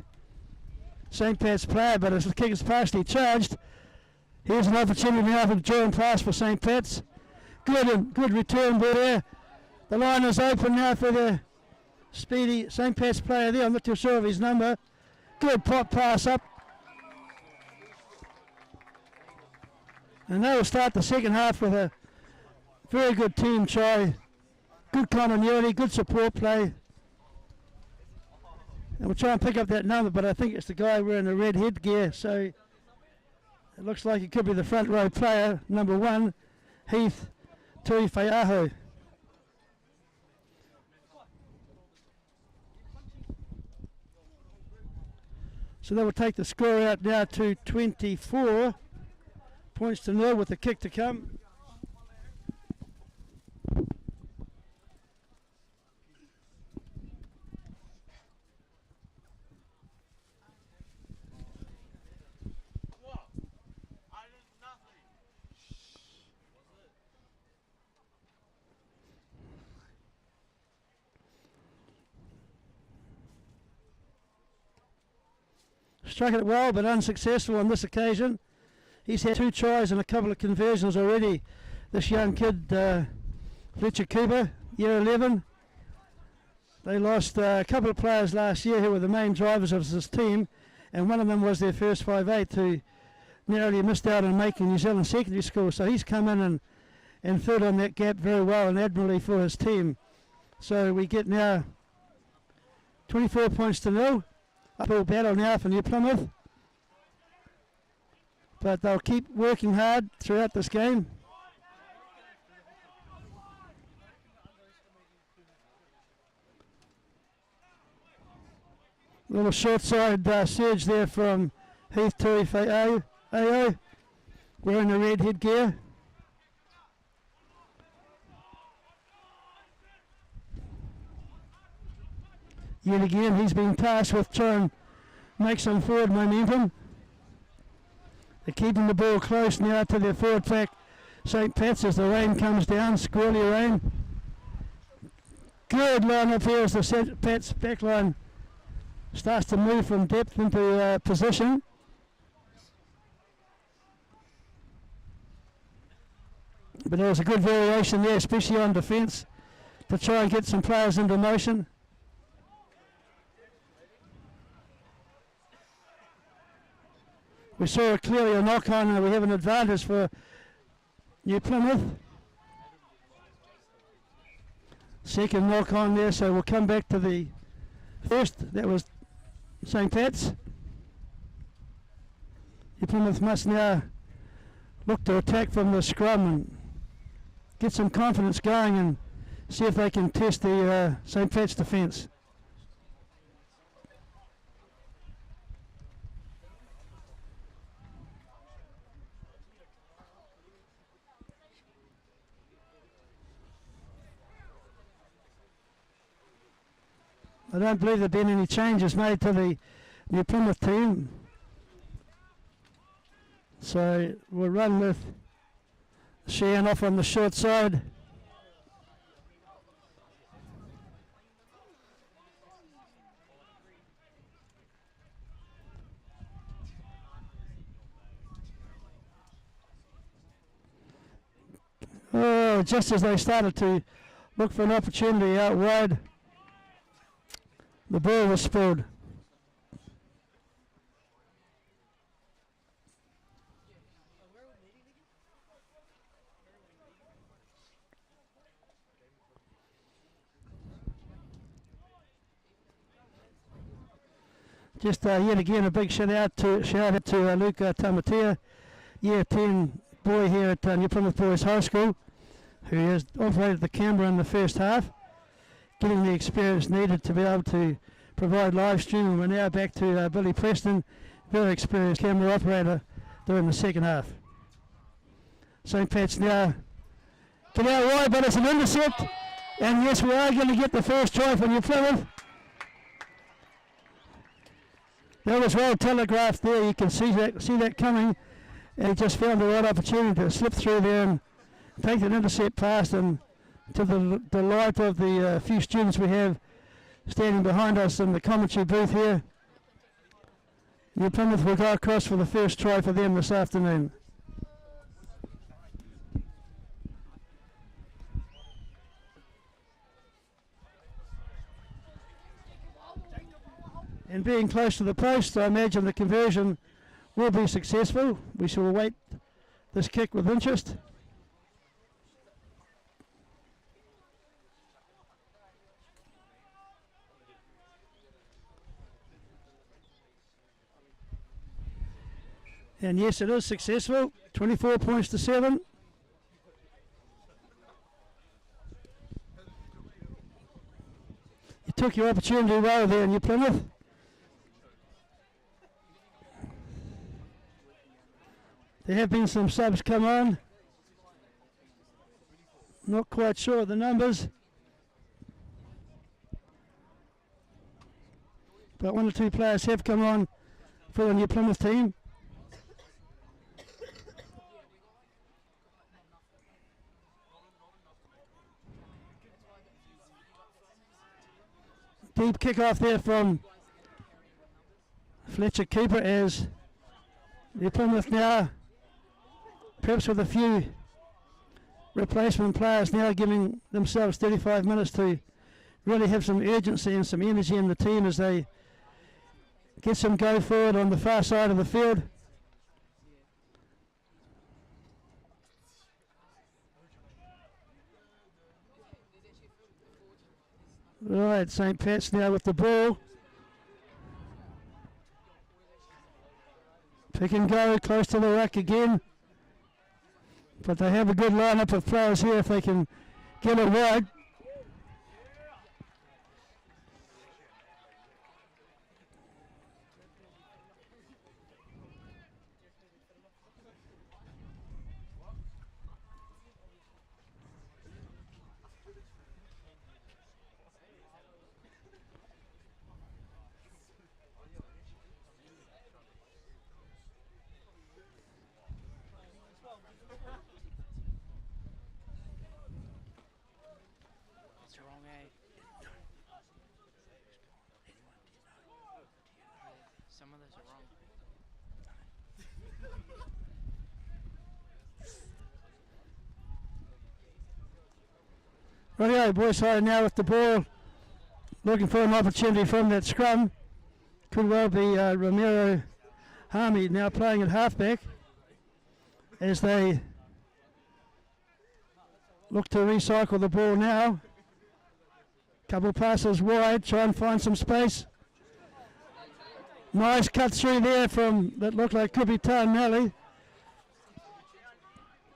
St. Pat's player, but as the kick is partially charged, here's an opportunity now for drawing pass for St. Pat's. Good return there. The line is open now for the speedy St. Pat's player there. I'm not too sure of his number. Good pop pass up. And they will start the second half with a very good team try. Good continuity, good support play. And we'll try and pick up that number, but I think it's the guy wearing the red headgear, so it looks like it could be the front row player, number 1, Heath Tuife'ao. So they will take the score out now to 24 points to 0 with the kick to come. Struck it well, but unsuccessful on this occasion. He's had 2 tries and a couple of conversions already. This young kid, Fletcher Cooper, year 11. They lost a couple of players last year who were the main drivers of this team, and one of them was their first 5'8", who narrowly missed out on making New Zealand secondary school. So he's come in and filled on that gap very well and admirably for his team. So we get now 24 points to 0. Uphill battle now for New Plymouth, but they'll keep working hard throughout this game. Little short side surge there from Heath Tuife'ao, wearing the red headgear. Yet again, he's been tasked with trying to make some forward momentum. They're keeping the ball close now to their forward pack. St. Pat's as the rain comes down, squirrely rain. Good line up here as the St. Pat's back line starts to move from depth into position. But there was a good variation there, especially on defence, to try and get some players into motion. We saw clearly a knock on, and we have an advantage for New Plymouth. Second knock on there, so we'll come back to the first. That was St. Pat's. New Plymouth must now look to attack from the scrum and get some confidence going and see if they can test the St. Pat's defence. I don't believe there have been any changes made to the New Plymouth team. So we'll run with Sheehan off on the short side. Oh, just as they started to look for an opportunity out wide, the ball was spilled. Just yet again a big shout out to Luca Tamatea, year 10 boy here at New Plymouth Boys High School, who has operated the camera in the first half, getting the experience needed to be able to provide live streaming. We're now back to Billy Preston, very experienced camera operator, during the second half. St. Pat's now get out wide, but it's an intercept, and yes, we are going to get the first try for New Plymouth. That was well telegraphed there. You can see that coming, and he just found the right opportunity to slip through there and take that intercept pass, and to the delight of the few students we have standing behind us in the commentary booth here, New Plymouth will go across for the first try for them this afternoon. And being close to the post, I imagine the conversion will be successful. We shall await this kick with interest. And yes, it is successful. 24 points to 7. You took your opportunity well there, New Plymouth. There have been some subs come on. Not quite sure of the numbers, but one or two players have come on for the New Plymouth team. Deep kick-off there from Fletcher Keeper, as New Plymouth now, perhaps with a few replacement players now, giving themselves 35 minutes to really have some urgency and some energy in the team as they get some go forward on the far side of the field. Right, St. Pat's now with the ball. Pick and go, close to the ruck again. But they have a good lineup of players here if they can get it wide. Rightio, Boys High now with the ball, looking for an opportunity from that scrum. Could well be Romero Harmy now playing at halfback as they look to recycle the ball now. Couple passes wide, try and find some space. Nice cut through there from that looked like could be Tarn Nally.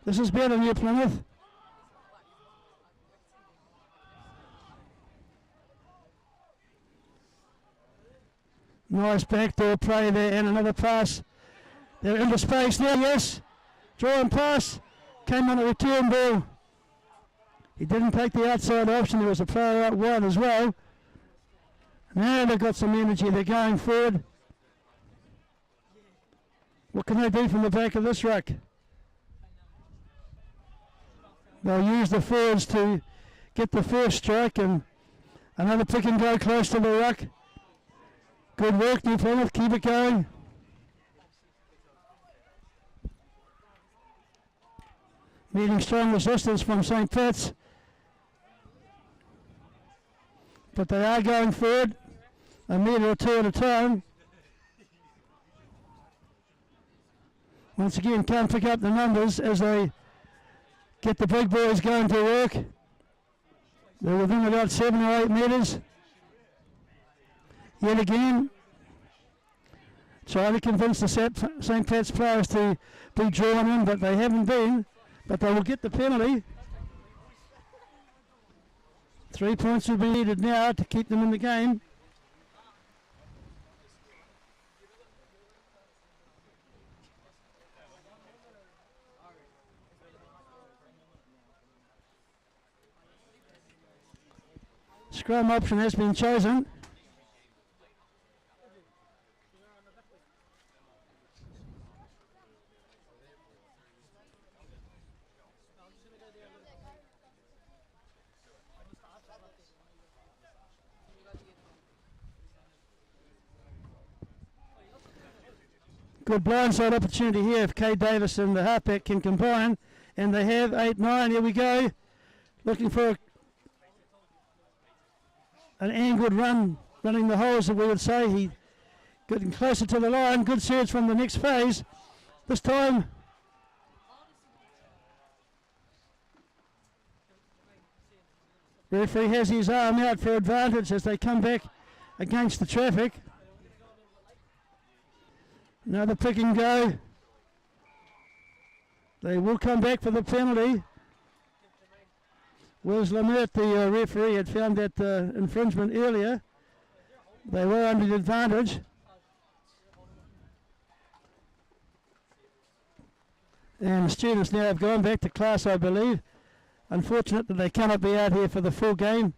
This is better New Plymouth. Nice backdoor play there and another pass. They're into space there, yes. Draw and pass. Came on a return ball. He didn't take the outside option. There was a player out wide as well. Now they've got some energy. They're going forward. What can they do from the back of this ruck? They'll use the forwards to get the first strike, and another pick and go close to the ruck. Good work, New Plymouth. Keep it going. Meeting strong resistance from St. Pat's. But they are going forward a metre or two at a time. Once again, can't pick up the numbers as they get the big boys going to work. They're within about 7 or 8 metres. Yet again, trying to convince the St. Pat's players to be drawn in, but they haven't been. But they will get the penalty. 3 points will be needed now to keep them in the game. Scrum option has been chosen. Good blindside opportunity here if Kay Davis and the halfback can combine, and they have 8-9. Here we go, looking for an angled run, running the holes that we would say. He getting closer to the line. Good surge from the next phase. This time referee has his arm out for advantage as they come back against the traffic. Another pick and go. They will come back for the penalty. Wills Lamert, the referee, had found that infringement earlier. They were under the advantage. And the students now have gone back to class, I believe. Unfortunate that they cannot be out here for the full game.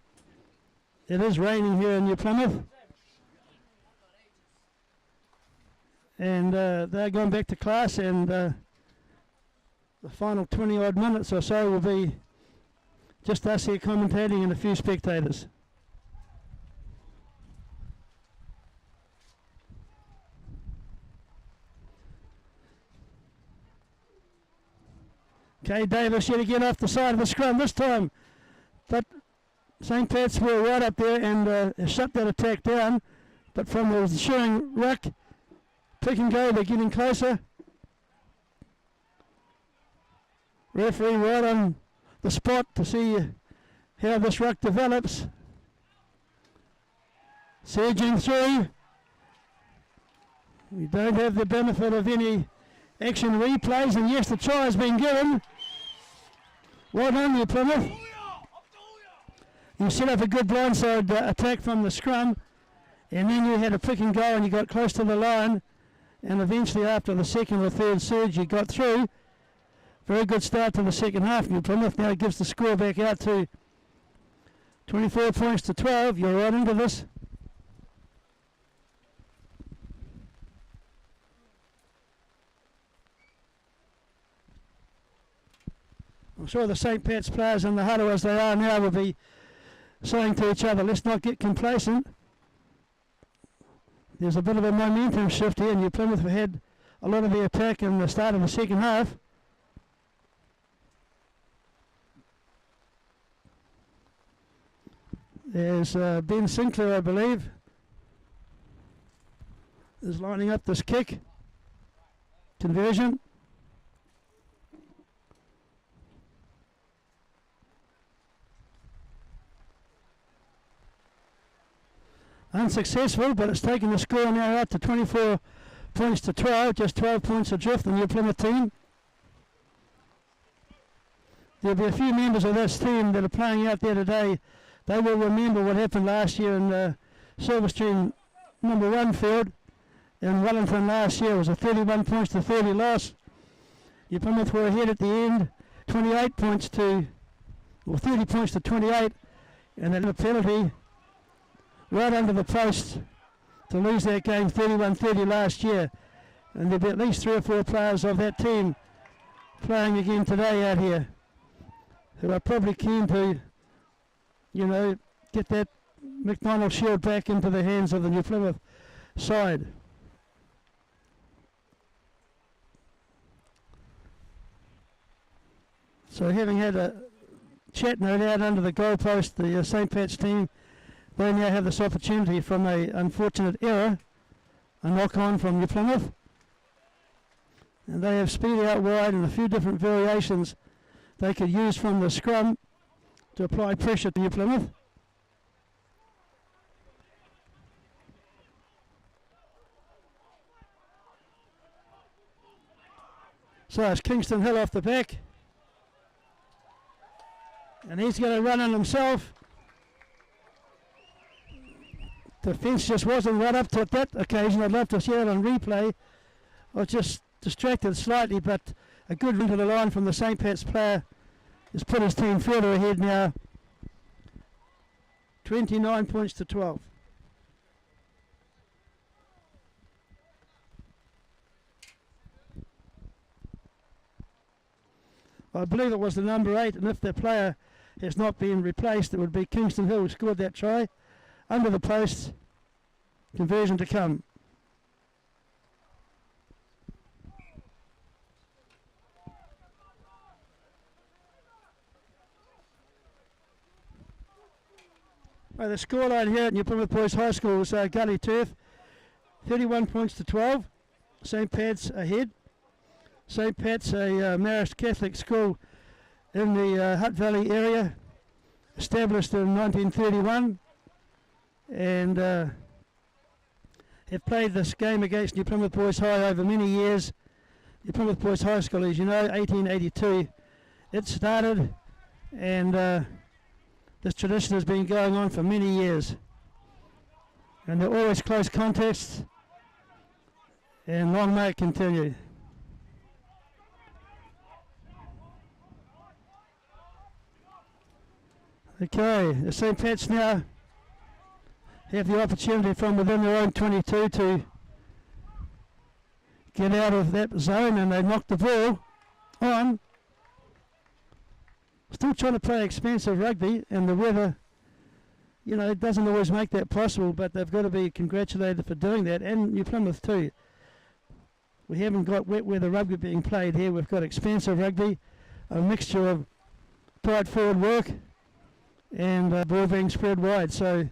It is raining here in New Plymouth. And they're going back to class, and the final 20 odd minutes or so will be just us here commentating and a few spectators. Kay Davis yet again off the side of the scrum this time, but St. Pat's were right up there and shut that attack down, but from the ensuing ruck, pick and go, they're getting closer. Referee right on the spot to see how this ruck develops. Surging through. We don't have the benefit of any action replays, and yes, the try has been given. Well done, you Plymouth. You set up a good blindside attack from the scrum, and then you had a pick and go and you got close to the line, and eventually after the second or third surge you got through. Very good start to the second half. New Plymouth now gives the score back out to 24 points to 12. You're right into this. I'm sure the St. Pat's players in the huddle as they are now will be saying to each other, let's not get complacent. There's a bit of a momentum shift here. New Plymouth had a lot of the attack in the start of the second half. There's Ben Sinclair, I believe, is lining up this kick. Conversion. Unsuccessful, but it's taken the score now out to 24 points to 12, just 12 points adrift, the New Plymouth team. There'll be a few members of this team that are playing out there today. They will remember what happened last year in Silverstream number 1 field in Wellington last year. It was a 31 points to 30 loss. New Plymouth were ahead at the end, 28 points to, or 30 points to 28, and then a penalty right under the post to lose that game 31-30 last year. And there'll be at least 3 or 4 players of that team playing again today out here who are probably keen to, you know, get that McDonald Shield back into the hands of the New Plymouth side. So having had a chat no doubt under the goalpost, the St. Pat's team, they now have this opportunity from a unfortunate error, a knock-on from New Plymouth. And they have speed out wide and a few different variations they could use from the scrum to apply pressure to New Plymouth. So it's Kingston Hill off the back. And he's going to run on himself. The fence just wasn't right up to that occasion. I'd love to see it on replay. I was just distracted slightly, but a good run to the line from the St. Pat's player has put his team further ahead now. 29 points to 12. I believe it was the number 8, and if the player has not been replaced, it would be Kingston Hill who scored that try. Under the post, conversion to come. Well, the scoreline here at New Plymouth Boys High School is gully turf. 31 points to 12. St. Pat's ahead. St. Pat's, a Marist Catholic school in the Hutt Valley area, established in 1931, and have played this game against New Plymouth Boys High over many years. New Plymouth Boys High School, as you know, 1882 it started, and this tradition has been going on for many years. And they're always close contests, and long may it continue. Okay, the St. Pat's now have the opportunity from within their own 22 to get out of that zone, and they knock the ball on. Still trying to play expensive rugby, and the weather, you know, it doesn't always make that possible, but they've got to be congratulated for doing that, and New Plymouth too. We haven't got wet weather rugby being played here. We've got expensive rugby, a mixture of tight forward work and ball being spread wide, so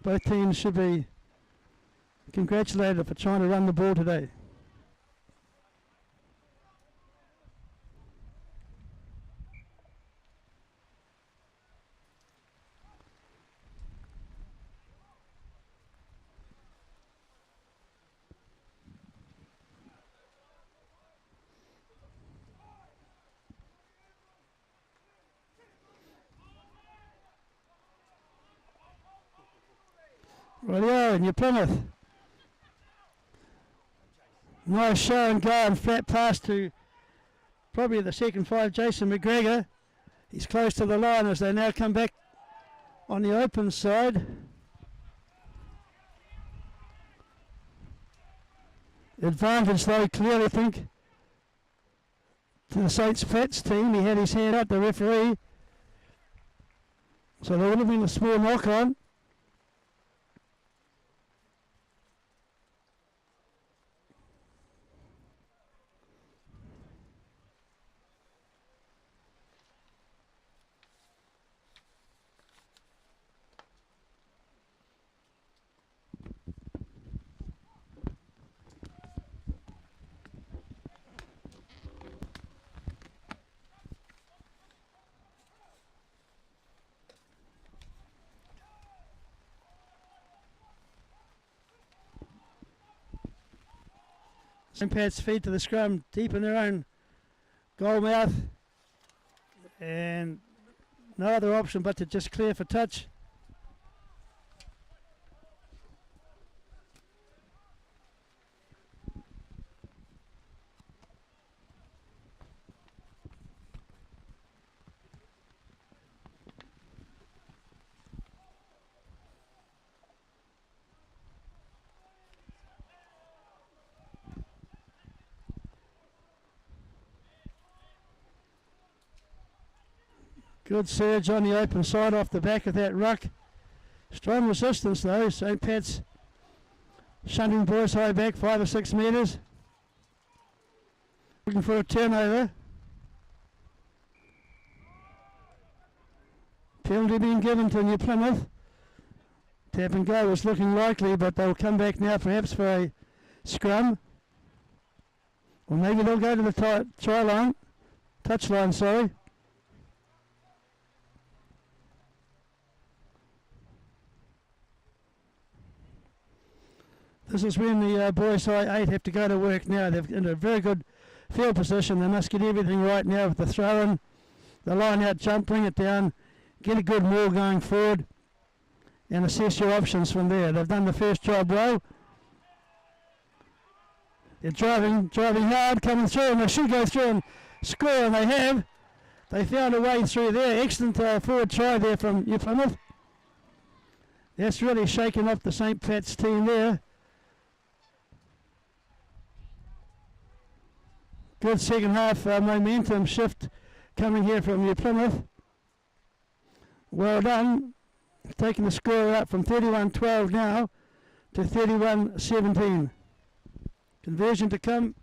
both teams should be congratulated for trying to run the ball today. Rightio, New Plymouth. Nice show and go and flat pass to probably the second 5, Jason McGregor. He's close to the line as they now come back on the open side. Advantage though, clearly, I think, to the St. Pat's team. He had his hand up, the referee. So there would have been a small knock on. St. Pat's feed to the scrum, deep in their own goal mouth, and no other option but to just clear for touch. Good surge on the open side off the back of that ruck. Strong resistance though. St. Pat's shunting Boys High back 5 or 6 metres. Looking for a turnover. Penalty being given to New Plymouth. Tap and go was looking likely, but they'll come back now perhaps for a scrum. Or maybe they'll go to the try line. Touch line, sorry. This is when the Boys High 8 have to go to work now. They're in a very good field position. They must get everything right now with the throw-in, the line-out jump, bring it down, get a good maul going forward, and assess your options from there. They've done the first job well. They're driving hard, coming through, and they should go through and score, and they have. They found a way through there. Excellent forward try there from New Plymouth. That's really shaken up the St. Pat's team there. Good second half momentum shift coming here from New Plymouth. Well done. Taking the score up from 31-12 now to 31-17. Conversion to come.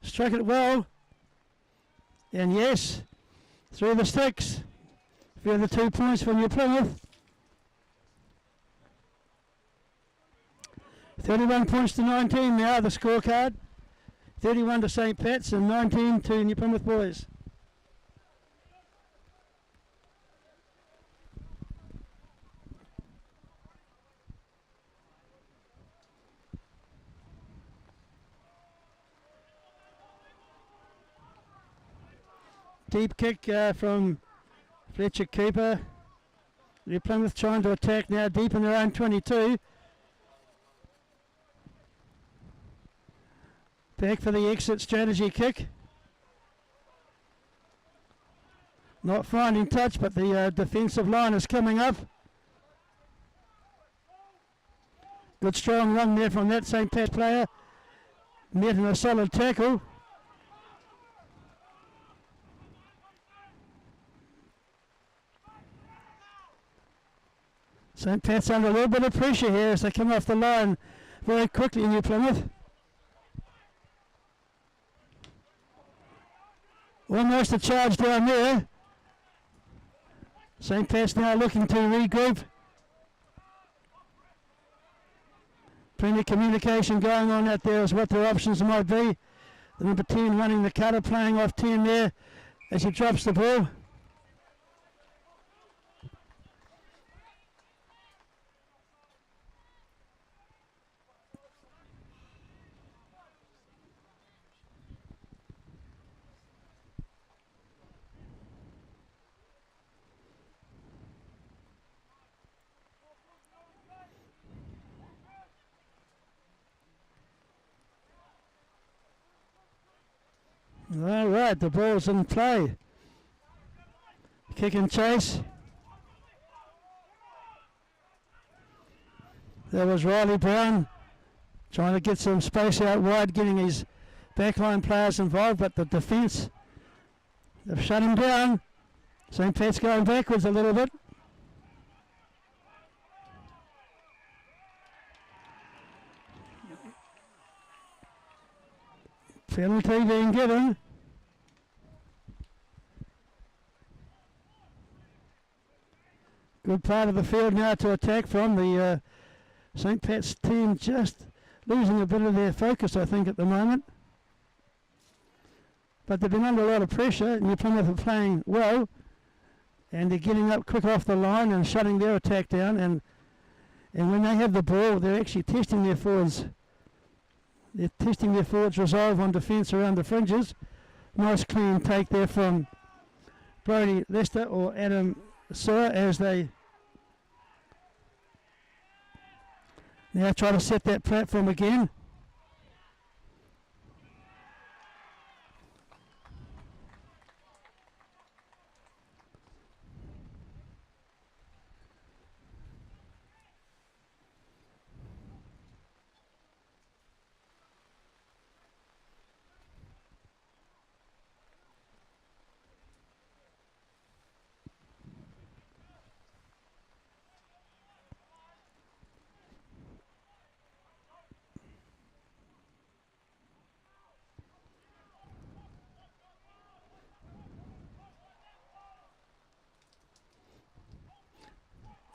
Struck it well, and yes, through the sticks. Further 2 points for New Plymouth. 31 points to 19 now, the scorecard. 31 to St. Pat's and 19 to New Plymouth boys. Deep kick from Fletcher Cooper. New Plymouth trying to attack now deep in their own 22. Back for the exit strategy kick. Not finding touch, but the defensive line is coming up. Good strong run there from that St. Pat player. Met in a solid tackle. St. Pat's under a little bit of pressure here as they come off the line very quickly in New Plymouth. Almost a charge down there. St. Pat's now looking to regroup. Plenty of communication going on out there as what their options might be. The number 10 running the cutter, playing off 10 there as he drops the ball. All right, the ball's in play. Kick and chase. There was Riley Brown trying to get some space out wide, getting his backline players involved, but the defence, they've shut him down. St. Pat's going backwards a little bit. Penalty being given. Good part of the field now to attack from. The St. Pat's team just losing a bit of their focus, I think, at the moment. But they've been under a lot of pressure. New Plymouth are playing well, and they're getting up quick off the line and shutting their attack down. And when they have the ball, they're actually testing their forwards. They're testing their forwards' resolve on defence around the fringes. Nice clean take there from Brody Lester or Adam Sewer as they now try to set that platform again.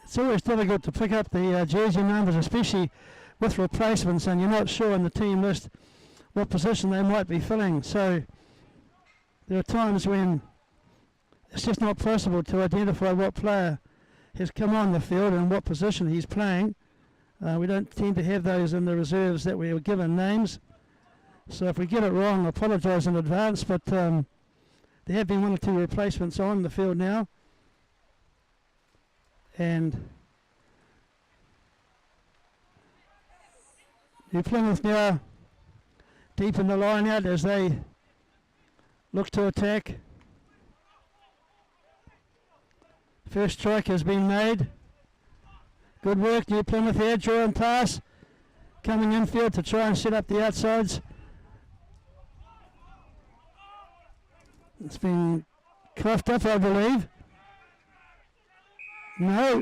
It's always difficult to pick up the jersey numbers, especially with replacements, and you're not sure in the team list what position they might be filling. So there are times when it's just not possible to identify what player has come on the field and what position he's playing. We don't tend to have those in the reserves that we were given names. So if we get it wrong, I apologise in advance, but there have been one or two replacements on the field now. And New Plymouth now deep in the line out as they look to attack. First strike has been made. Good work, New Plymouth here, draw and pass. Coming infield to try and set up the outsides. It's been coughed up, I believe. No.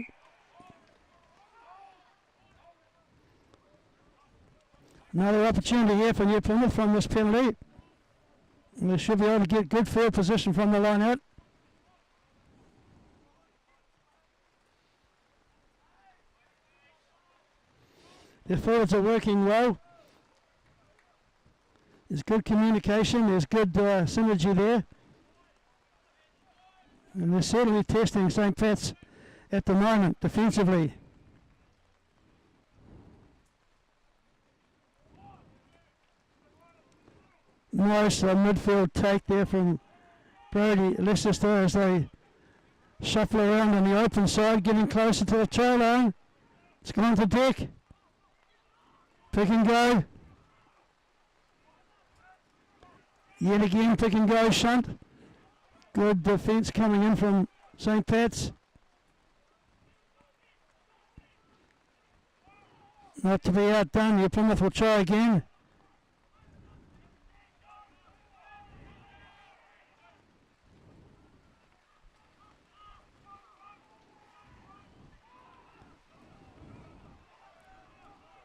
Another opportunity here for New Plymouth from this penalty. And they should be able to get good field position from the line out. Their forwards are working well. There's good communication, there's good synergy there. And they're certainly testing St. Pat's at the moment defensively. Nice midfield take there from Brody Leicester as they shuffle around on the open side, getting closer to the try line. It's gone to deck. Pick and go. Yet again, pick and go shunt. Good defence coming in from St. Pat's. Not to be outdone, New Plymouth will try again.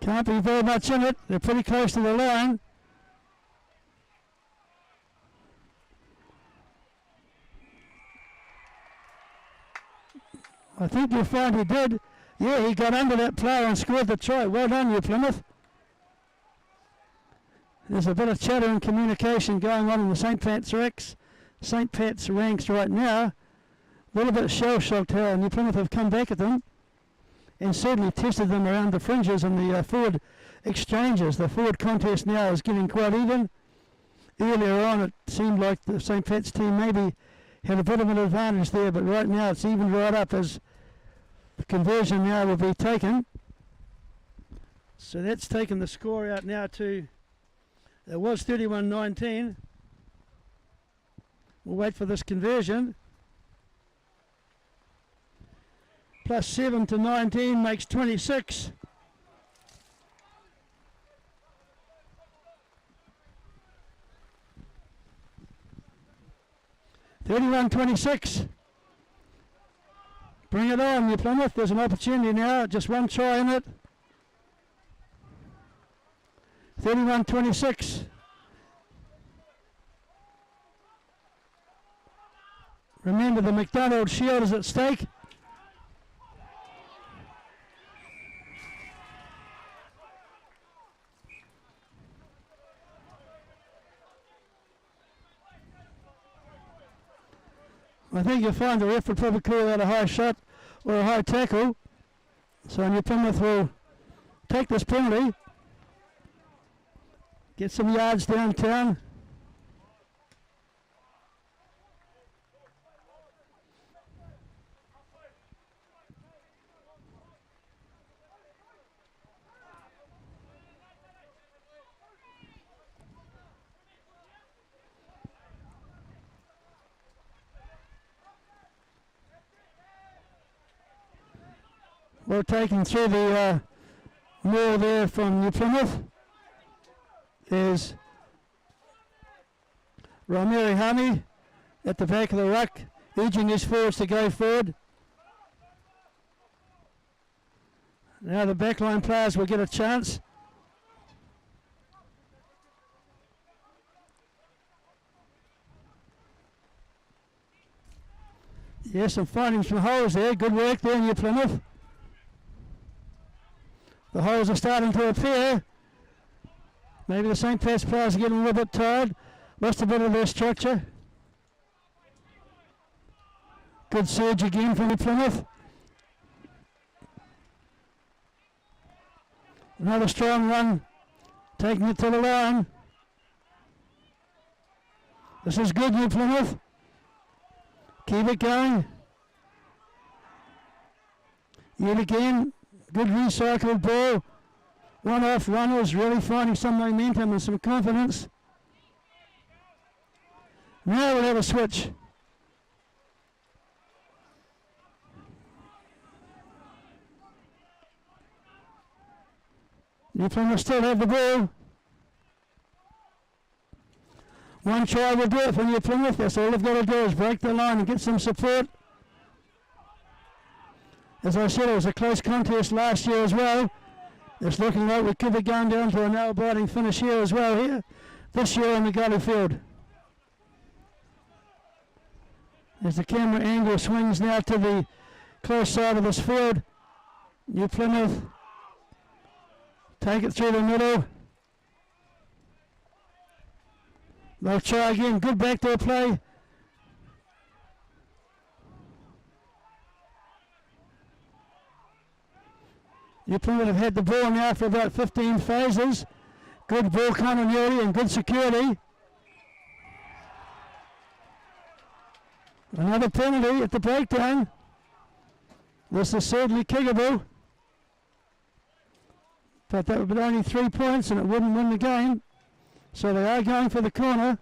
Can't be very much in it, they're pretty close to the line. I think you'll find he did. Yeah, he got under that player and scored the try. Well done, New Plymouth. There's a bit of chatter and communication going on in the St. Pat's ranks right now. A little bit shell-shocked how New Plymouth have come back at them and certainly tested them around the fringes and the forward exchanges. The forward contest now is getting quite even. Earlier on, it seemed like the St. Pat's team maybe had a bit of an advantage there, but right now it's even right up as the conversion now will be taken. So that's taken the score out now to, it was 31-19. We'll wait for this conversion. Plus 7 to 19 makes 26. (31-26). Bring it on, New Plymouth. There's an opportunity now. Just one try in it. 31-26. Remember, the McDonald Shield is at stake. I think you'll find the ref would probably call out a high shot or a high tackle. So New Plymouth will take this penalty, get some yards downtown. Well taken through the wall there from New Plymouth is Romeri Hami at the back of the ruck, urging his forwards to go forward. Now the backline players will get a chance. Yes, I'm finding some holes there. Good work there, New Plymouth. The holes are starting to appear. Maybe the St. Pat's players are getting a little bit tired. Lost a bit of their structure. Good surge again from New Plymouth. Another strong run, taking it to the line. This is good, New Plymouth. Keep it going. Yet again, good recycled ball. One-off runners really finding some momentum and some confidence. Now we'll have a switch. New Plymouth still have the ball. One try will do it for New Plymouth. That's all they've got to do is break the line and get some support. As I said, it was a close contest last year as well. It's looking like we could be going down to a nail-biting finish here as well here, this year on the Gully Field. As the camera angle swings now to the close side of this field, New Plymouth take it through the middle. They'll try again. Good backdoor play. New Plymouth have had the ball now for about 15 phases. Good ball continuity and good security. Another penalty at the breakdown. This is certainly kickable. But that would be only 3 points and it wouldn't win the game. So they are going for the corner.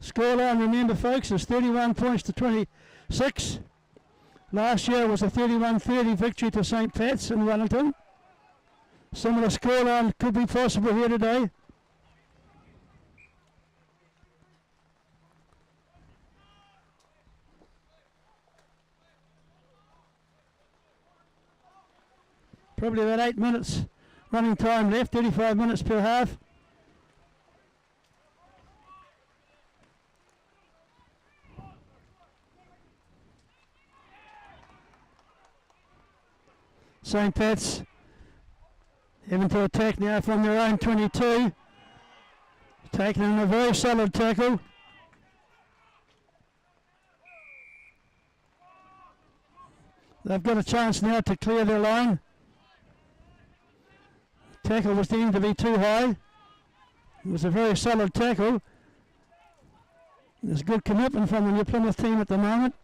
Scoreline, remember folks, is 31 points to 26. Last year was a 31-30 victory to St. Pat's in Wellington. Similar scoreline could be possible here today. Probably about 8 minutes running time left, 35 minutes per half. St. Pat's having to attack now from their own 22. Taking in a very solid tackle. They've got a chance now to clear their line. Tackle was deemed to be too high. It was a very solid tackle. There's good commitment from the New Plymouth team at the moment.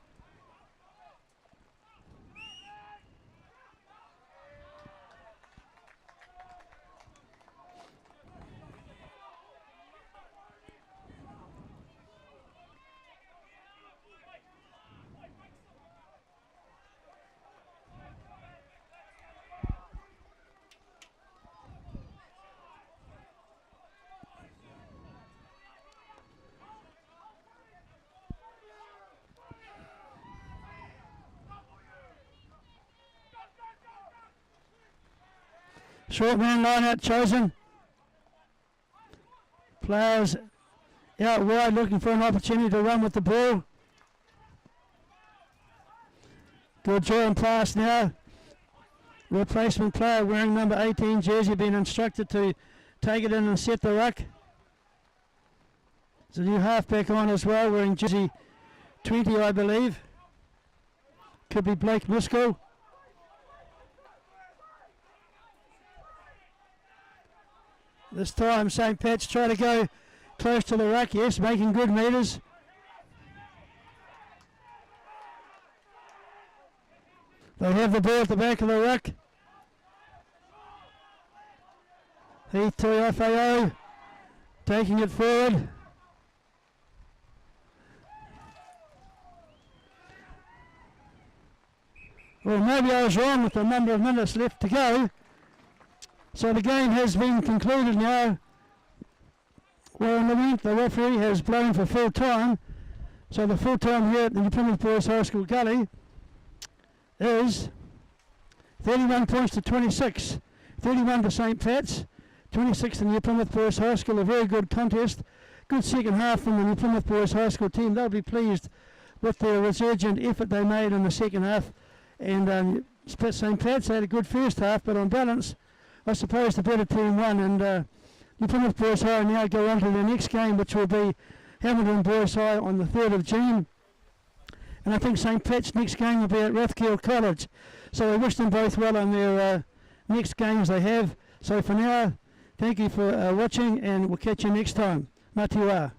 Short man line out chosen. Players out wide looking for an opportunity to run with the ball. Good draw and pass now. Replacement player wearing number 18 jersey being instructed to take it in and set the ruck. There's a new halfback on as well wearing jersey 20 I believe. Could be Blake Miskell. This time St. Pat's try to go close to the ruck, yes, making good metres. They have the ball at the back of the ruck. Heath to FAO, taking it forward. Well, maybe I was wrong with the number of minutes left to go. So the game has been concluded now. Well, the referee has blown for full time. So the full time here at the Plymouth Boys High School Gully is 31 points to 26. 31 to St. Pat's, 26 to New Plymouth Boys High School. A very good contest. Good second half from the New Plymouth Boys High School team. They'll be pleased with the resurgent effort they made in the second half. And St. Pat's had a good first half, but on balance, I suppose the better team won. And New Plymouth Boys High now go on to their next game, which will be Hamilton Boys High on the 3rd of June. And I think St. Pat's next game will be at Rathkiel College. So I wish them both well on their next games they have. So for now, thank you for watching, and we'll catch you next time. Mā te wā.